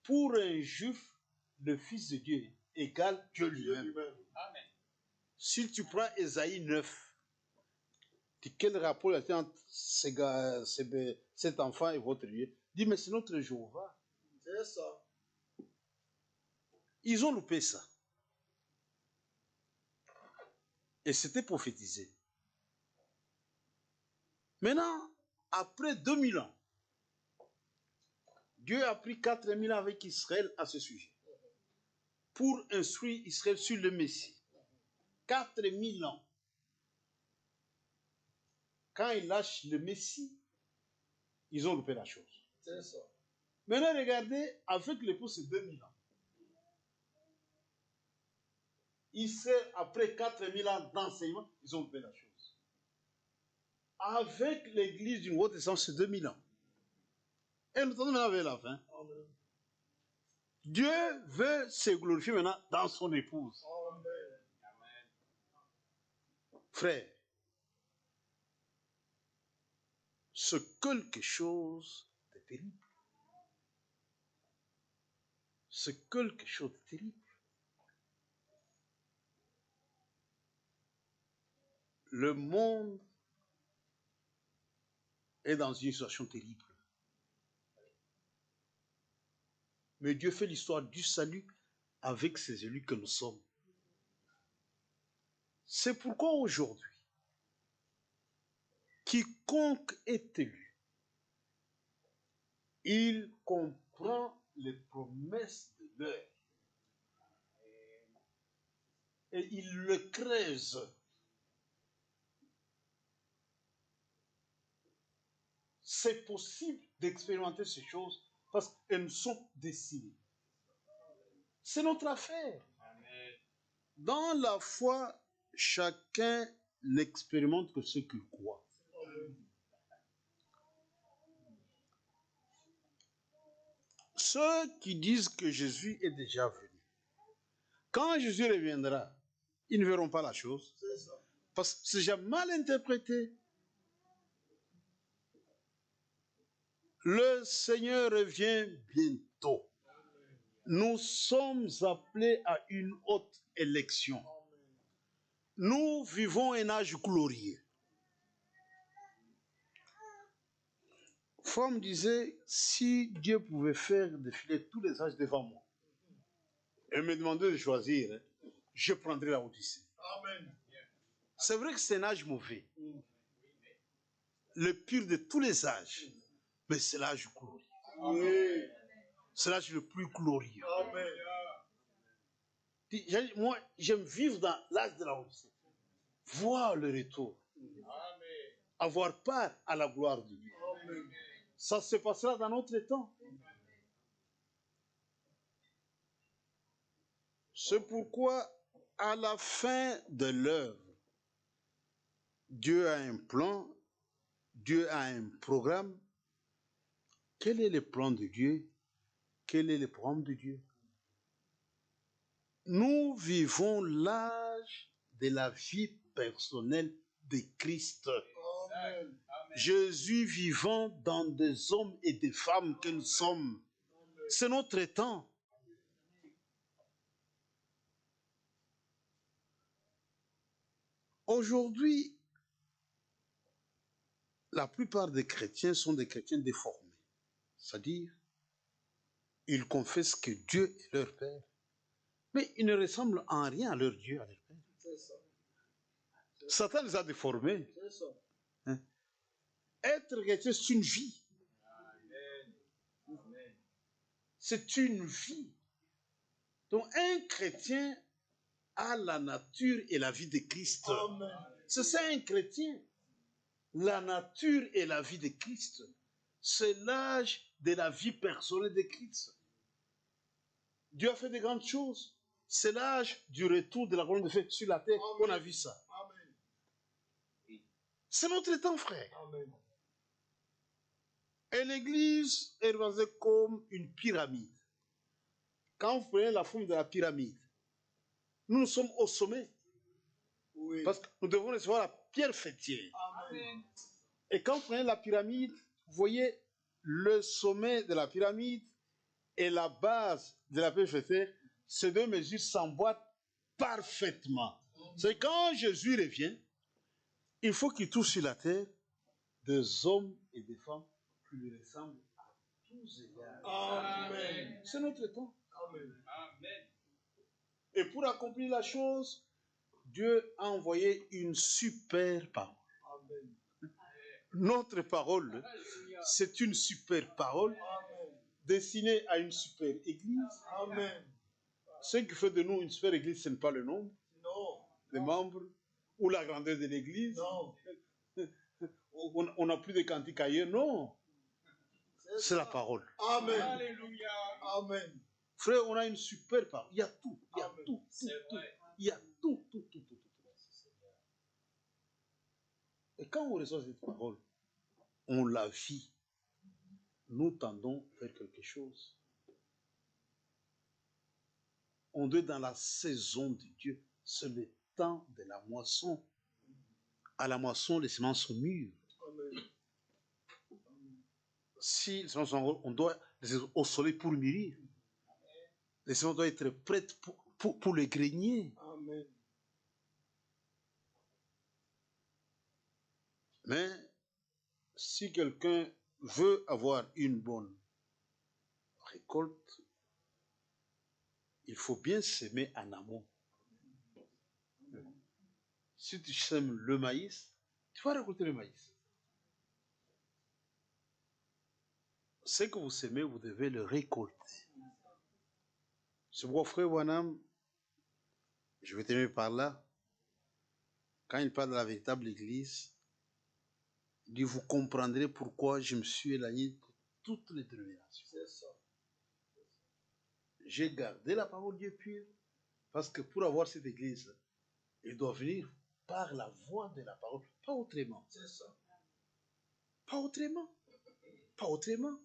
Speaker 1: Pour un Juif, le Fils de Dieu égale Dieu lui-même.
Speaker 3: Amen.
Speaker 1: Si tu prends Ésaïe 9, quel rapport il y a entre cet enfant et votre Dieu? Dis, mais c'est notre Jéhovah.
Speaker 2: C'est ça.
Speaker 1: Ils ont loupé ça. Et c'était prophétisé. Maintenant, après 2000 ans, Dieu a pris 4000 ans avec Israël à ce sujet. Pour instruire Israël sur le Messie. 4000 ans. Quand ils lâchent le Messie, ils ont loupé la chose.
Speaker 2: C'est ça.
Speaker 1: Maintenant, regardez, avec l'époux, c'est 2000 ans. Israël, après 4000 ans d'enseignement, ils ont loupé la chose. Avec l'église d'une haute essence, c'est 2000 ans. Et nous sommes maintenant vers la fin.
Speaker 2: Amen.
Speaker 1: Dieu veut se glorifier maintenant dans son épouse.
Speaker 2: Amen.
Speaker 1: Frère, c'est quelque chose de terrible. C'est quelque chose de terrible. Le monde est dans une situation terrible. Mais Dieu fait l'histoire du salut avec ses élus que nous sommes. C'est pourquoi aujourd'hui, quiconque est élu, il comprend les promesses de l'heure et il le creuse. C'est possible d'expérimenter ces choses parce qu'elles nous sont destinées. C'est notre affaire.
Speaker 3: Amen.
Speaker 1: Dans la foi, chacun n'expérimente que ce qu'il croit. Ceux qui disent que Jésus est déjà venu, quand Jésus reviendra, ils ne verront pas la chose. Parce que c'est déjà mal interprété. Le Seigneur revient bientôt. Nous sommes appelés à une haute élection. Nous vivons un âge glorieux. Fromm disait, si Dieu pouvait faire défiler tous les âges devant moi, et me demander de choisir, je prendrais la Odyssée.
Speaker 2: Amen.
Speaker 1: C'est vrai que c'est un âge mauvais. Le pire de tous les âges, mais c'est l'âge glorieux.
Speaker 2: Oui.
Speaker 1: C'est l'âge le plus glorieux.
Speaker 2: Amen.
Speaker 1: Moi, j'aime vivre dans l'âge de la Odyssée. Voir le retour.
Speaker 3: Amen.
Speaker 1: Avoir part à la gloire de Dieu.
Speaker 2: Amen.
Speaker 1: Ça se passera dans notre temps. C'est pourquoi, à la fin de l'œuvre, Dieu a un plan, Dieu a un programme. Quel est le plan de Dieu? Quel est le programme de Dieu? Nous vivons l'âge de la vie personnelle de Christ.
Speaker 2: Amen.
Speaker 1: Jésus vivant dans des hommes et des femmes que nous sommes. C'est notre temps. Aujourd'hui, la plupart des chrétiens sont des chrétiens déformés. C'est-à-dire, ils confessent que Dieu est leur Père, mais ils ne ressemblent en rien à leur Dieu, à leur Père.
Speaker 2: C'est ça.
Speaker 1: Satan les a déformés.
Speaker 2: C'est ça.
Speaker 1: Être chrétien, c'est une vie.
Speaker 3: Amen. Amen.
Speaker 1: C'est une vie. Donc, un chrétien a la nature et la vie de Christ.
Speaker 2: Amen.
Speaker 1: C'est ça un chrétien. La nature et la vie de Christ. C'est l'âge de la vie personnelle de Christ. Dieu a fait de grandes choses. C'est l'âge du retour de la colonne de feu sur la terre.
Speaker 2: Amen.
Speaker 1: On a vu ça.
Speaker 2: Amen.
Speaker 1: C'est notre temps, frère.
Speaker 2: Amen.
Speaker 1: Et l'église est organisée comme une pyramide. Quand vous prenez la forme de la pyramide, nous sommes au sommet.
Speaker 2: Oui.
Speaker 1: Parce que nous devons recevoir la pierre fêtière.
Speaker 2: Amen.
Speaker 1: Et quand vous prenez la pyramide, vous voyez le sommet de la pyramide et la base de la pierre fêtière, ces deux mesures s'emboîtent parfaitement. C'est quand Jésus revient, il faut qu'il touche sur la terre des hommes et des femmes qui lui ressemblent à tous égards.
Speaker 2: Amen.
Speaker 1: C'est notre temps.
Speaker 2: Amen.
Speaker 3: Amen.
Speaker 1: Et pour accomplir la chose, Dieu a envoyé une super parole.
Speaker 2: Amen.
Speaker 1: Notre parole,
Speaker 3: Alléluia.
Speaker 1: c'est une super parole
Speaker 2: Amen.
Speaker 1: destinée à une super église.
Speaker 2: Amen.
Speaker 1: Ce qui fait de nous une super église, ce n'est pas le nombre
Speaker 2: Non.
Speaker 1: des membres ou la grandeur de l'église.
Speaker 2: Non.
Speaker 1: On n'a plus de cantiques ailleurs. Non, c'est la parole.
Speaker 2: Amen.
Speaker 3: Alléluia.
Speaker 2: Amen.
Speaker 1: Frère, on a une super parole. Il y a tout. Il y a
Speaker 2: Amen.
Speaker 1: tout.
Speaker 3: C'est
Speaker 1: tout.
Speaker 3: vrai.
Speaker 1: Il y a tout. Et quand on reçoit cette parole, on la vit. Nous tendons vers quelque chose. On est dans la saison de Dieu. C'est le temps de la moisson. À la moisson, les semences sont mûres.
Speaker 2: Amen.
Speaker 1: Si les semences sont, on doit les laisser au soleil pour mûrir. Les semences doivent être prêtes pour les grenier.
Speaker 2: Amen.
Speaker 1: Mais si quelqu'un veut avoir une bonne récolte, il faut bien s'aimer en amont. Si tu sèmes le maïs, tu vas récolter le maïs. Ce que vous semez, vous devez le récolter. C'est pourquoi, frère Wanam, je vais terminer par là. Quand il parle de la véritable église, il dit, vous comprendrez pourquoi je me suis éloigné de toutes les dénominations.
Speaker 2: C'est ça.
Speaker 1: J'ai gardé la parole de Dieu pure, parce que pour avoir cette église, il doit venir par la voie de la parole, pas autrement.
Speaker 2: C'est ça.
Speaker 1: Pas autrement. Pas autrement.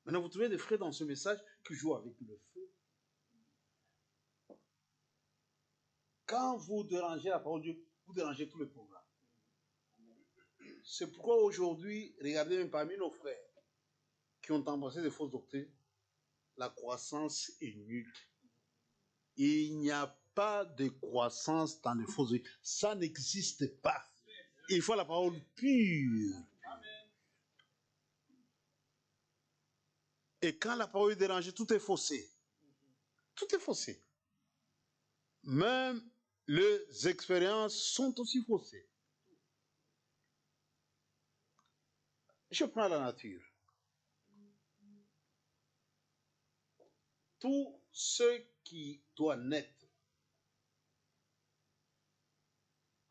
Speaker 1: Maintenant, vous trouvez des frères dans ce message qui jouent avec le feu. Quand vous dérangez la parole de Dieu, vous dérangez tout le programme. C'est pourquoi aujourd'hui, regardez même parmi nos frères qui ont embrassé des fausses doctrines, la croissance est nulle. Il n'y a pas de croissance dans les fausses doctrines. Ça n'existe pas. Il faut la parole pure. Et quand la parole est dérangée, tout est faussé. Tout est faussé. Même les expériences sont aussi faussées. Je prends la nature. Tout ce qui doit naître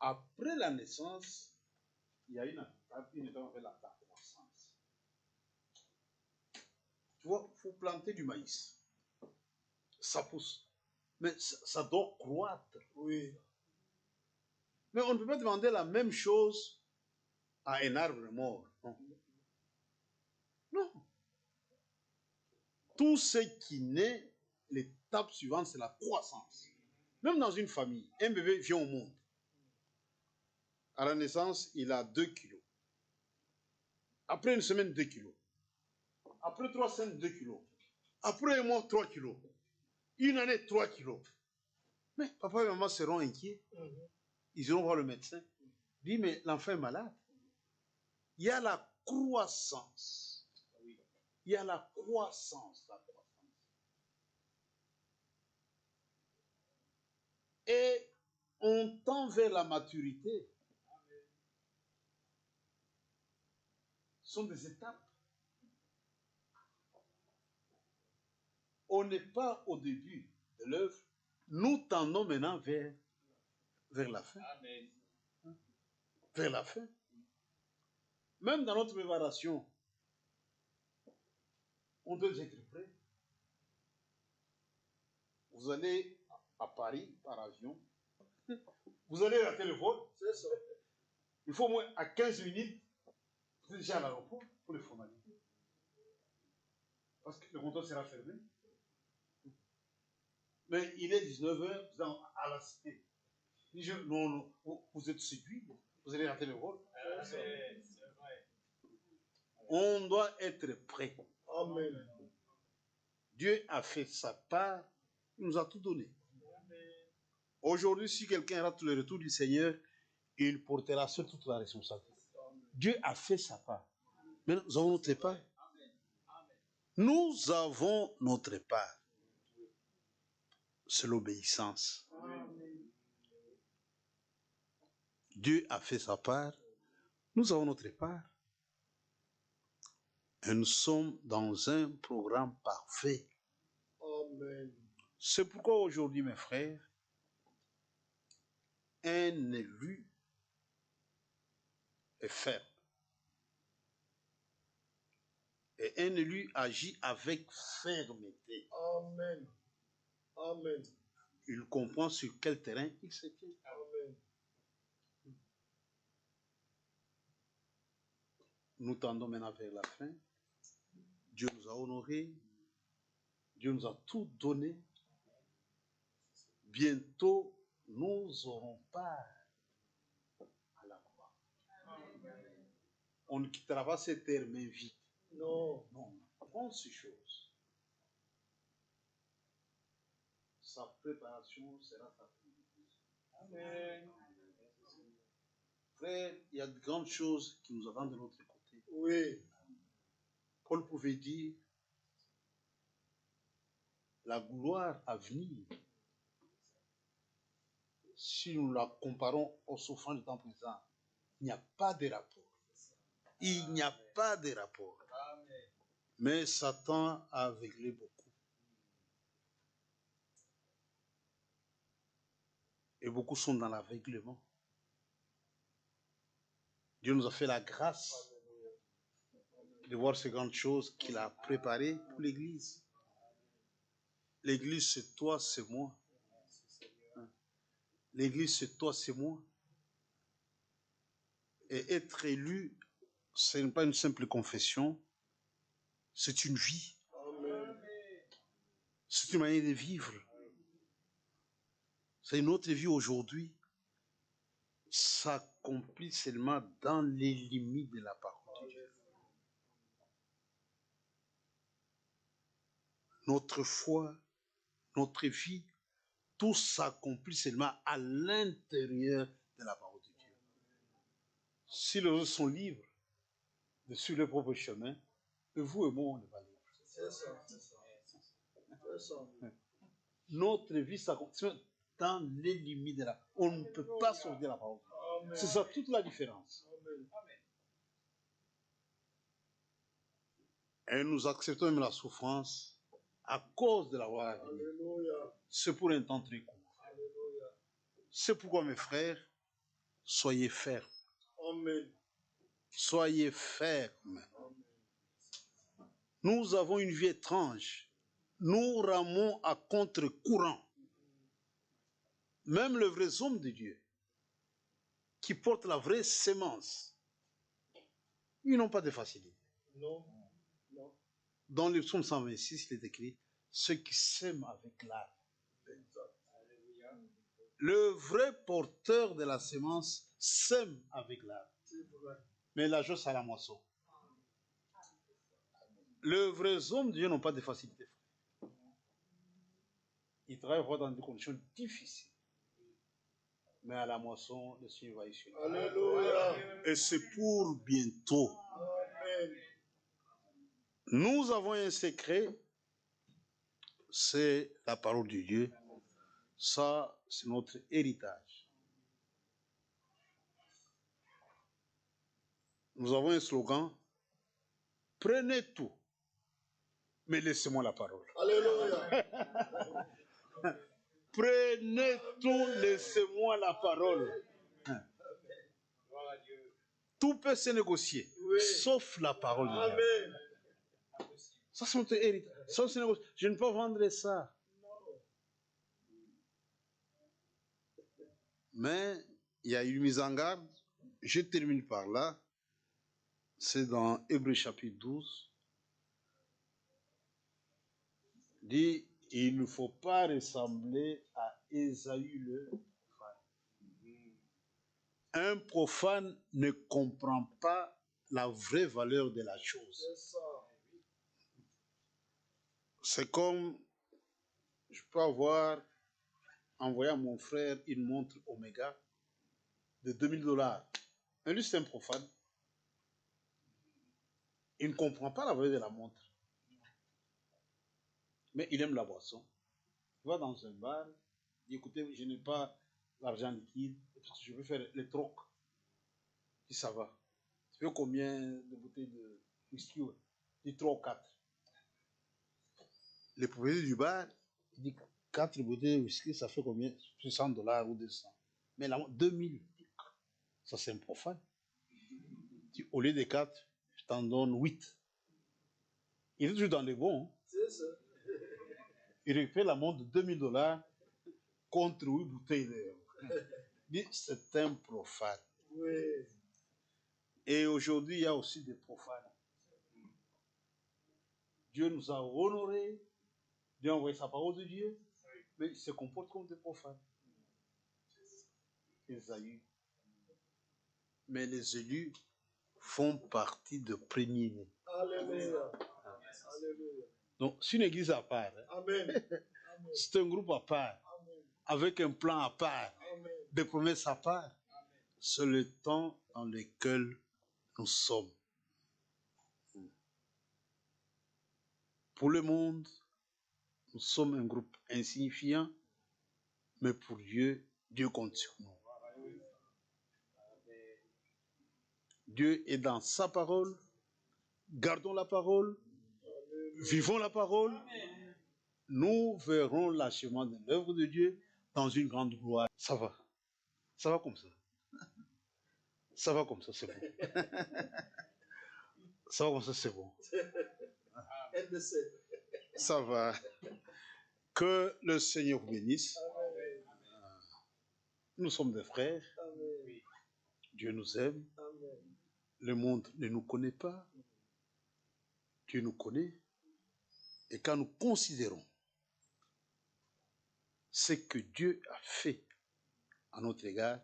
Speaker 1: après la naissance, il y a une étape qu'on appelle la croissance. Tu vois, il faut planter du maïs. Ça pousse. Mais ça doit croître.
Speaker 2: Oui.
Speaker 1: Mais on ne peut pas demander la même chose à un arbre mort. Non. Non. Tout ce qui naît, l'étape suivante, c'est la croissance. Même dans une famille, un bébé vient au monde. À la naissance, il a 2 kilos. Après une semaine, 2 kilos. Après 3 semaines, 2 kilos. Après un mois, 3 kilos. Une année, 3 kilos. Mais papa et maman seront inquiets. Ils iront voir le médecin. Il dit, mais l'enfant est malade. Il y a la croissance. Il y a la croissance. Et on tend vers la maturité. Ce sont des étapes. On n'est pas au début de l'œuvre. Nous tendons maintenant vers la fin.
Speaker 3: Amen.
Speaker 1: Vers la fin. Même dans notre préparation, on doit être prêt. Vous allez à Paris par avion. Vous allez rater le vol.
Speaker 2: C'est ça.
Speaker 1: Il faut au moins à 15 minutes, vous êtes déjà à l'aéroport pour les formalités. Parce que le comptoir sera fermé. Mais il est 19h, vous êtes à la cité. Non, vous êtes séduit, vous allez rater le vol.
Speaker 3: Amen. C'est vrai.
Speaker 1: On doit être prêt.
Speaker 2: Amen.
Speaker 1: Dieu a fait sa part, il nous a tout donné. Aujourd'hui, si quelqu'un rate le retour du Seigneur, il portera sur toute la responsabilité. Dieu a fait sa part. Mais nous avons notre part. Nous avons notre part. C'est l'obéissance. Dieu a fait sa part. Nous avons notre part. Et nous sommes dans un programme parfait.
Speaker 2: Amen.
Speaker 1: C'est pourquoi aujourd'hui, mes frères, un élu est ferme. Et un élu agit avec fermeté.
Speaker 2: Amen. Amen.
Speaker 1: Il comprend sur quel terrain il se tient.
Speaker 2: Amen.
Speaker 1: Nous tendons maintenant vers la fin. Dieu nous a honorés. Dieu nous a tout donné. Bientôt, nous aurons part à la croix. On ne quittera pas cette terre main vide.
Speaker 2: Non.
Speaker 1: Non, prends ces choses. Sa préparation sera sa priorité.
Speaker 3: Amen.
Speaker 1: Frère, il y a de grandes choses qui nous attendent de l'autre côté.
Speaker 2: Oui.
Speaker 1: Paul pouvait dire, la gloire à venir, si nous la comparons aux souffrances du temps présent, il n'y a pas de rapport. Il n'y a pas de rapport.
Speaker 3: Amen.
Speaker 1: Mais Satan a aveuglé beaucoup. Et beaucoup sont dans l'aveuglement. Dieu nous a fait la grâce de voir ces grandes choses qu'il a préparées pour l'Église. L'Église, c'est toi, c'est moi. L'Église, c'est toi, c'est moi. Et être élu, ce n'est pas une simple confession, c'est une vie.
Speaker 2: Amen.
Speaker 1: C'est une manière de vivre. C'est une autre vie aujourd'hui. S'accomplit seulement dans les limites de la parole de Dieu. Notre foi, notre vie, tout s'accomplit seulement à l'intérieur de la parole de Dieu. Si les autres sont libres de suivre leur propre chemin, et vous et moi, on n'est pas libres.
Speaker 2: C'est ça. C'est ça.
Speaker 1: Notre vie s'accomplit dans les limites de la... On ne peut pas sortir de la parole.
Speaker 2: Amen.
Speaker 1: C'est ça toute la différence.
Speaker 2: Amen.
Speaker 1: Et nous acceptons même la souffrance à cause de la voie à venir.
Speaker 2: Alléluia.
Speaker 1: C'est pour un temps très court.
Speaker 2: Alléluia.
Speaker 1: C'est pourquoi, mes frères, soyez fermes.
Speaker 2: Amen.
Speaker 1: Soyez fermes.
Speaker 2: Amen.
Speaker 1: Nous avons une vie étrange. Nous ramons à contre-courant. Même les vrais hommes de Dieu, qui portent la vraie sémence, ils n'ont pas de facilité.
Speaker 2: Non. Non.
Speaker 1: Dans le psaume 126, il est écrit « Ceux qui sèment avec l'art ».
Speaker 2: Exact.
Speaker 3: Alléluia.
Speaker 1: Le vrai porteur de la sémence sème avec l'art.
Speaker 2: C'est vrai.
Speaker 1: Mais la joie, c'est à la moisson. Les vrais hommes de Dieu n'ont pas de facilité. Ils travaillent dans des conditions difficiles. Mais à la moisson, le Seigneur va y suivre.
Speaker 2: Alléluia.
Speaker 1: Et c'est pour bientôt.
Speaker 2: Amen.
Speaker 1: Nous avons un secret, c'est la parole de Dieu. Ça, c'est notre héritage. Nous avons un slogan, prenez tout, mais laissez-moi la parole.
Speaker 2: Alléluia.
Speaker 1: Prenez tout, laissez-moi la parole.
Speaker 3: Gloire à Dieu.
Speaker 1: Tout peut se négocier,
Speaker 2: Oui.
Speaker 1: sauf la parole de Dieu.
Speaker 2: Amen.
Speaker 3: Impossible.
Speaker 1: Ça, c'est notre héritage. Ça, se négocie. Je ne peux pas vendre ça.
Speaker 2: Non.
Speaker 1: Mais il y a une mise en garde. Je termine par là. C'est dans Hébreux chapitre 12. Il dit, il ne faut pas ressembler à Ésaü le profane. Un profane ne comprend pas la vraie valeur de la chose.
Speaker 2: C'est ça.
Speaker 1: C'est comme, je peux avoir envoyé à mon frère une montre Omega de $2000. Et lui, c'est un profane. Il ne comprend pas la valeur de la montre. Mais il aime la boisson. Il va dans un bar, il dit, écoutez, je n'ai pas l'argent liquide, je veux faire les trocs. Il dit, ça va. Tu veux combien de bouteilles de whisky? Il dit 3 ou 4. Le propriétaire du bar, il dit 4 bouteilles de whisky, ça fait combien? $60 ou 200. Mais la 2000. Ça, c'est un profane. Il dit, au lieu de 4, je t'en donne 8. Il est toujours dans les bons. Hein.
Speaker 2: C'est ça.
Speaker 1: Il récupère la montre de $2000 contre 8 bouteilles de... Il dit, c'est un profane.
Speaker 2: Oui.
Speaker 1: Et aujourd'hui, il y a aussi des profanes. Dieu nous a honorés, Dieu a envoyé sa parole de Dieu, mais ils se comportent comme des profanes. Ésaü. Mais les élus font partie de premiers-nés.
Speaker 2: Alléluia. Alléluia.
Speaker 1: Donc, c'est une église à part. Hein.
Speaker 2: Amen. Amen.
Speaker 1: C'est un groupe à part,
Speaker 2: Amen.
Speaker 1: avec un plan à part,
Speaker 2: Amen.
Speaker 1: des promesses à part. C'est le temps dans lequel nous sommes. Pour le monde, Nous sommes un groupe insignifiant, mais pour Dieu, Dieu compte sur nous. Dieu est dans sa parole. Gardons la parole. Vivons la parole. Nous verrons l'achèvement de l'œuvre de Dieu dans une grande gloire. Ça va. Ça va comme ça. Ça va comme ça, c'est bon. Ça va comme ça, c'est bon. Ça va. Que le Seigneur vous bénisse. Nous sommes des frères. Dieu nous aime. Le monde ne nous connaît pas. Dieu nous connaît. Et quand nous considérons ce que Dieu a fait à notre égard,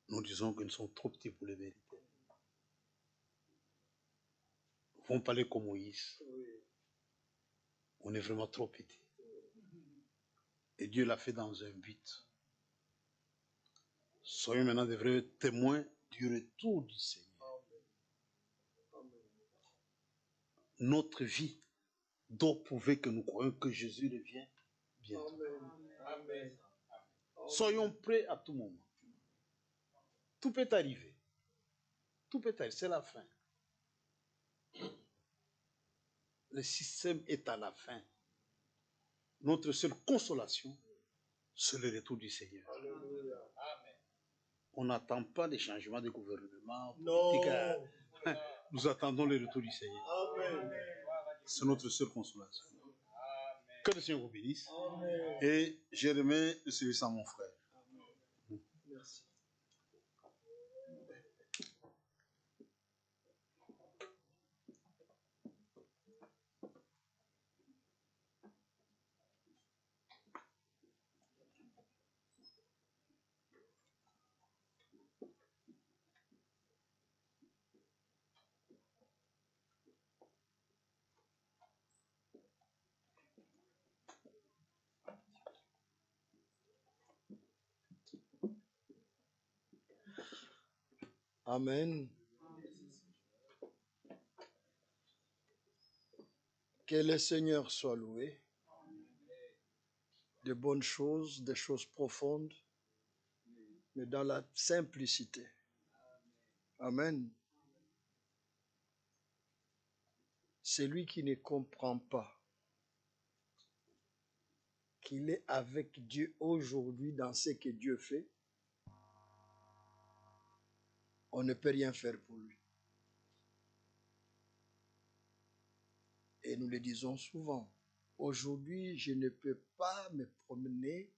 Speaker 1: nous disons que nous sommes trop petits pour les vérités. Nous ne pouvons parler comme Moïse. On est vraiment trop petits. Et Dieu l'a fait dans un but. Soyons maintenant des vrais témoins du retour du Seigneur. Notre vie doit prouver que nous croyons que Jésus revient bientôt.
Speaker 2: Amen.
Speaker 1: Soyons prêts à tout moment. Tout peut arriver. Tout peut arriver. C'est la fin. Le système est à la fin. Notre seule consolation, c'est le retour du Seigneur. On n'attend pas les changements de gouvernement. Politique. Nous attendons le retour du Seigneur.
Speaker 2: Amen.
Speaker 1: C'est notre seule consolation. Que le Seigneur vous bénisse. Et je remets le service à mon frère.
Speaker 2: Merci. Amen. Que le Seigneur soit loué. De bonnes choses, des choses profondes, mais dans la simplicité. Amen. Celui qui ne comprend pas qu'il est avec Dieu aujourd'hui dans ce que Dieu fait, on ne peut rien faire pour lui. Et nous le disons souvent, aujourd'hui, je ne peux pas me promener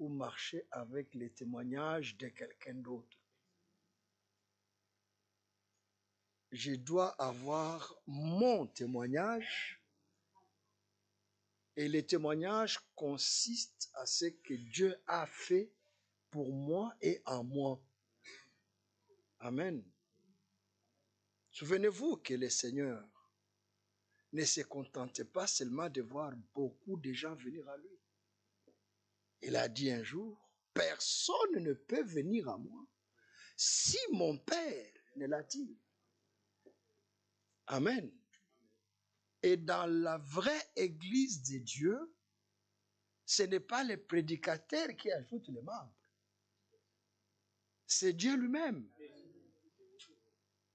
Speaker 2: ou marcher avec les témoignages de quelqu'un d'autre. Je dois avoir mon témoignage et le témoignage consiste à ce que Dieu a fait pour moi et en moi. Amen. Souvenez-vous que le Seigneur ne se contentait pas seulement de voir beaucoup de gens venir à lui. Il a dit un jour, personne ne peut venir à moi si mon Père ne l'attire. Amen. Et dans la vraie Église de Dieu, ce n'est pas le prédicateur qui ajoute les membres. C'est Dieu lui-même.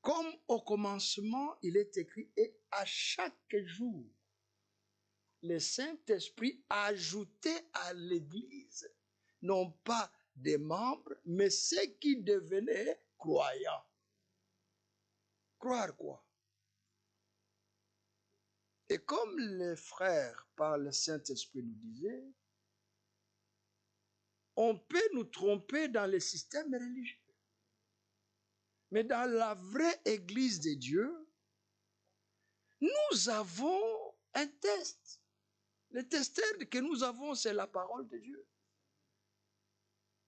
Speaker 2: Comme au commencement, il est écrit, et à chaque jour, le Saint-Esprit ajoutait à l'Église, non pas des membres, mais ceux qui devenaient croyants. Croire quoi? Et comme les frères par le Saint-Esprit nous disaient, on peut nous tromper dans le système religieux. Mais dans la vraie Église de Dieu, nous avons un test. Le testeur que nous avons, c'est la parole de Dieu.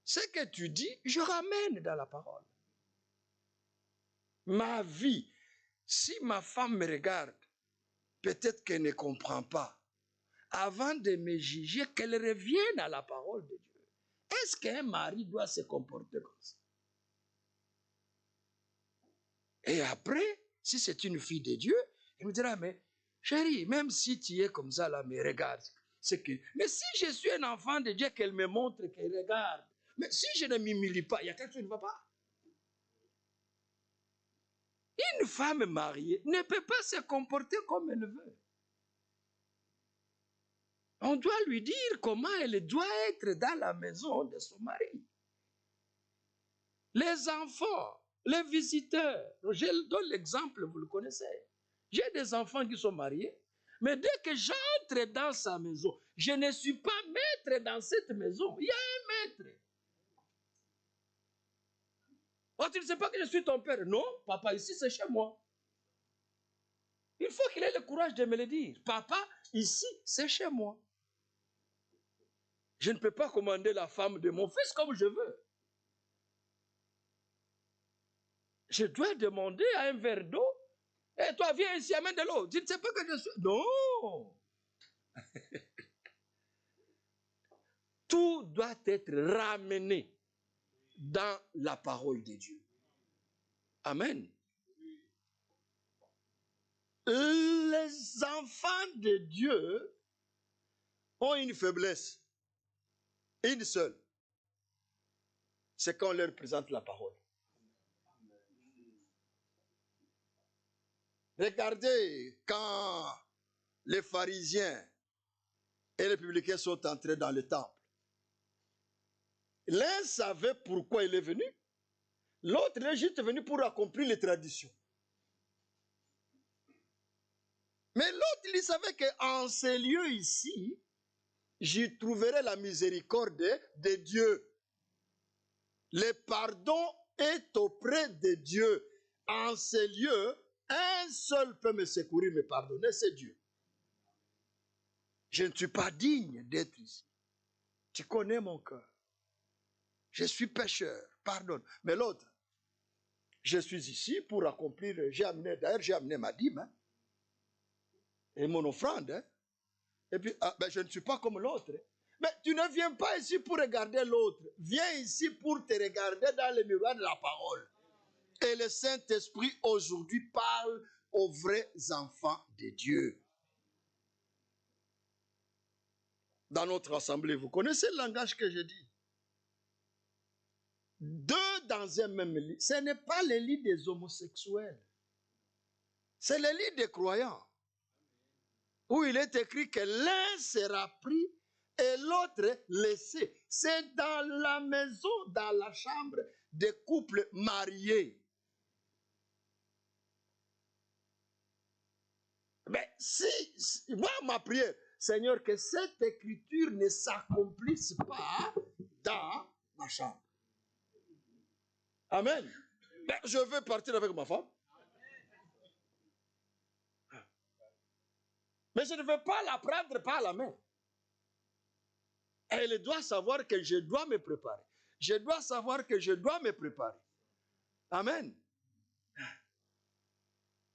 Speaker 2: Ce que tu dis, je ramène dans la parole. Ma vie, si ma femme me regarde, peut-être qu'elle ne comprend pas. Avant de me juger, qu'elle revienne à la parole de Dieu. Est-ce qu'un mari doit se comporter comme ça? Et après, si c'est une fille de Dieu, il nous dira, mais Chérie, même si tu es comme ça là, mais regarde. Mais si je suis un enfant de Dieu, qu'elle me montre, qu'elle regarde. Mais si je ne m'humilie pas, il y a quelque chose qui ne va pas. Une femme mariée ne peut pas se comporter comme elle veut. On doit lui dire comment elle doit être dans la maison de son mari. Les enfants, les visiteurs, je donne l'exemple, vous le connaissez. J'ai des enfants qui sont mariés, mais dès que j'entre dans sa maison, je ne suis pas maître dans cette maison. Il y a un maître. Oh, tu ne sais pas que je suis ton père? Non, papa, ici c'est chez moi. Il faut qu'il ait le courage de me le dire. Papa, ici c'est chez moi. Je ne peux pas commander la femme de mon fils comme je veux. Je dois demander à un verre d'eau. Et toi, viens ici, amène de l'eau. Tu ne sais pas que je suis... Non. Tout doit être ramené dans la parole de Dieu. Amen. Les enfants de Dieu ont une faiblesse. Une seule. C'est quand on leur présente la parole. Regardez quand les pharisiens et les publicains sont entrés dans le temple. L'un savait pourquoi il est venu. L'autre est juste venu pour accomplir les traditions. Mais l'autre, il savait qu'en ces lieux ici, j'y trouverai la miséricorde de Dieu. Le pardon est auprès de Dieu. En ces lieux, un seul peut me secourir, me pardonner, c'est Dieu. Je ne suis pas digne d'être ici. Tu connais mon cœur. Je suis pécheur, pardonne. Mais l'autre, je suis ici pour accomplir, j'ai amené ma dîme, hein, et mon offrande. Hein. Et puis, je ne suis pas comme l'autre. Hein. Mais tu ne viens pas ici pour regarder l'autre. Viens ici pour te regarder dans le miroir de la parole. Et le Saint-Esprit aujourd'hui parle aux vrais enfants de Dieu. Dans notre assemblée, vous connaissez le langage que je dis. Deux dans un même lit. Ce n'est pas le lit des homosexuels. C'est le lit des croyants. Où il est écrit que l'un sera pris et l'autre laissé. C'est dans la maison, dans la chambre des couples mariés. Mais moi, ma prière, Seigneur, que cette écriture ne s'accomplisse pas dans ma chambre. Amen. Ben, je veux partir avec ma femme. Mais je ne veux pas la prendre par la main. Elle doit savoir que je dois me préparer. Je dois savoir que je dois me préparer. Amen.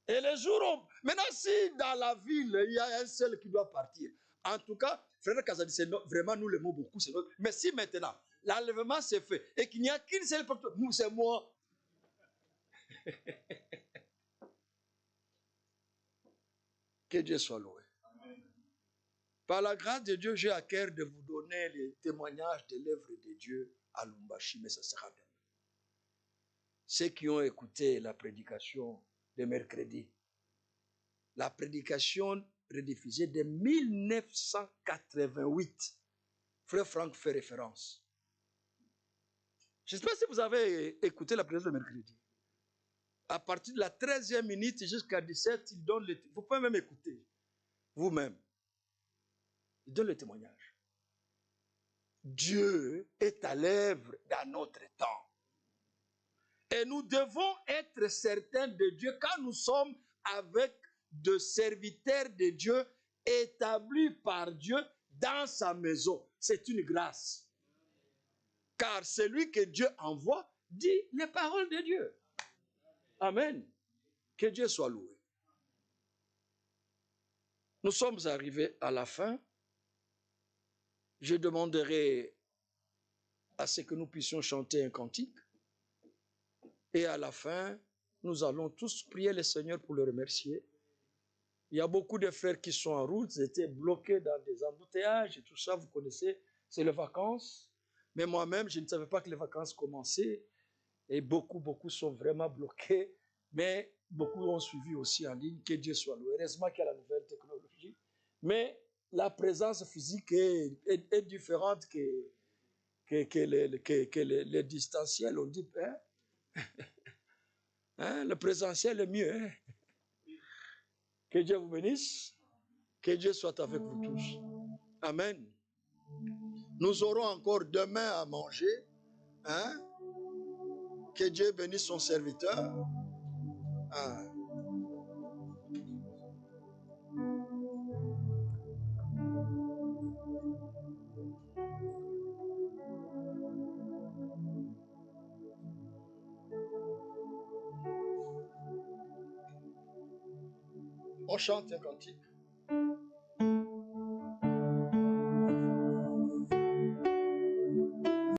Speaker 2: Et les jours, maintenant si dans la ville, il y a un seul qui doit partir. En tout cas, frère Kazadi, c'est vraiment nous l'aimons beaucoup. Mais si maintenant, l'enlèvement s'est fait et qu'il n'y a qu'une seule personne, nous c'est moi. Que Dieu soit loué. Par la grâce de Dieu, j'ai à cœur de vous donner les témoignages de l'œuvre de Dieu à Lumbashi, mais ça sera demain. Ceux qui ont écouté la prédication de mercredi, la prédication rediffusée de 1988, Frère Franck fait référence. Je ne sais pas si vous avez écouté la prédication de mercredi. À partir de la 13e minute jusqu'à 17, il donne le... Vous pouvez même écouter, vous-même. Il donne le témoignage. Dieu est à l'œuvre dans notre temps. Et nous devons être certains de Dieu quand nous sommes avec de serviteurs de Dieu établis par Dieu dans sa maison. C'est une grâce. Car celui que Dieu envoie dit les paroles de Dieu. Amen. Que Dieu soit loué. Nous sommes arrivés à la fin. Je demanderai à ce que nous puissions chanter un cantique. Et à la fin, nous allons tous prier le Seigneur pour le remercier. Il y a beaucoup de frères qui sont en route, ils étaient bloqués dans des embouteillages et tout ça, vous connaissez, c'est les vacances. Mais moi-même, je ne savais pas que les vacances commençaient et beaucoup sont vraiment bloqués. Mais beaucoup ont suivi aussi en ligne, que Dieu soit loué. Heureusement qu'il y a la nouvelle technologie. Mais la présence physique est différente que les distanciels. On dit, hein, le présentiel est mieux. Hein? Que Dieu vous bénisse. Que Dieu soit avec vous tous. Amen. Nous aurons encore demain à manger. Hein? Que Dieu bénisse son serviteur. Ah. On chante un cantique.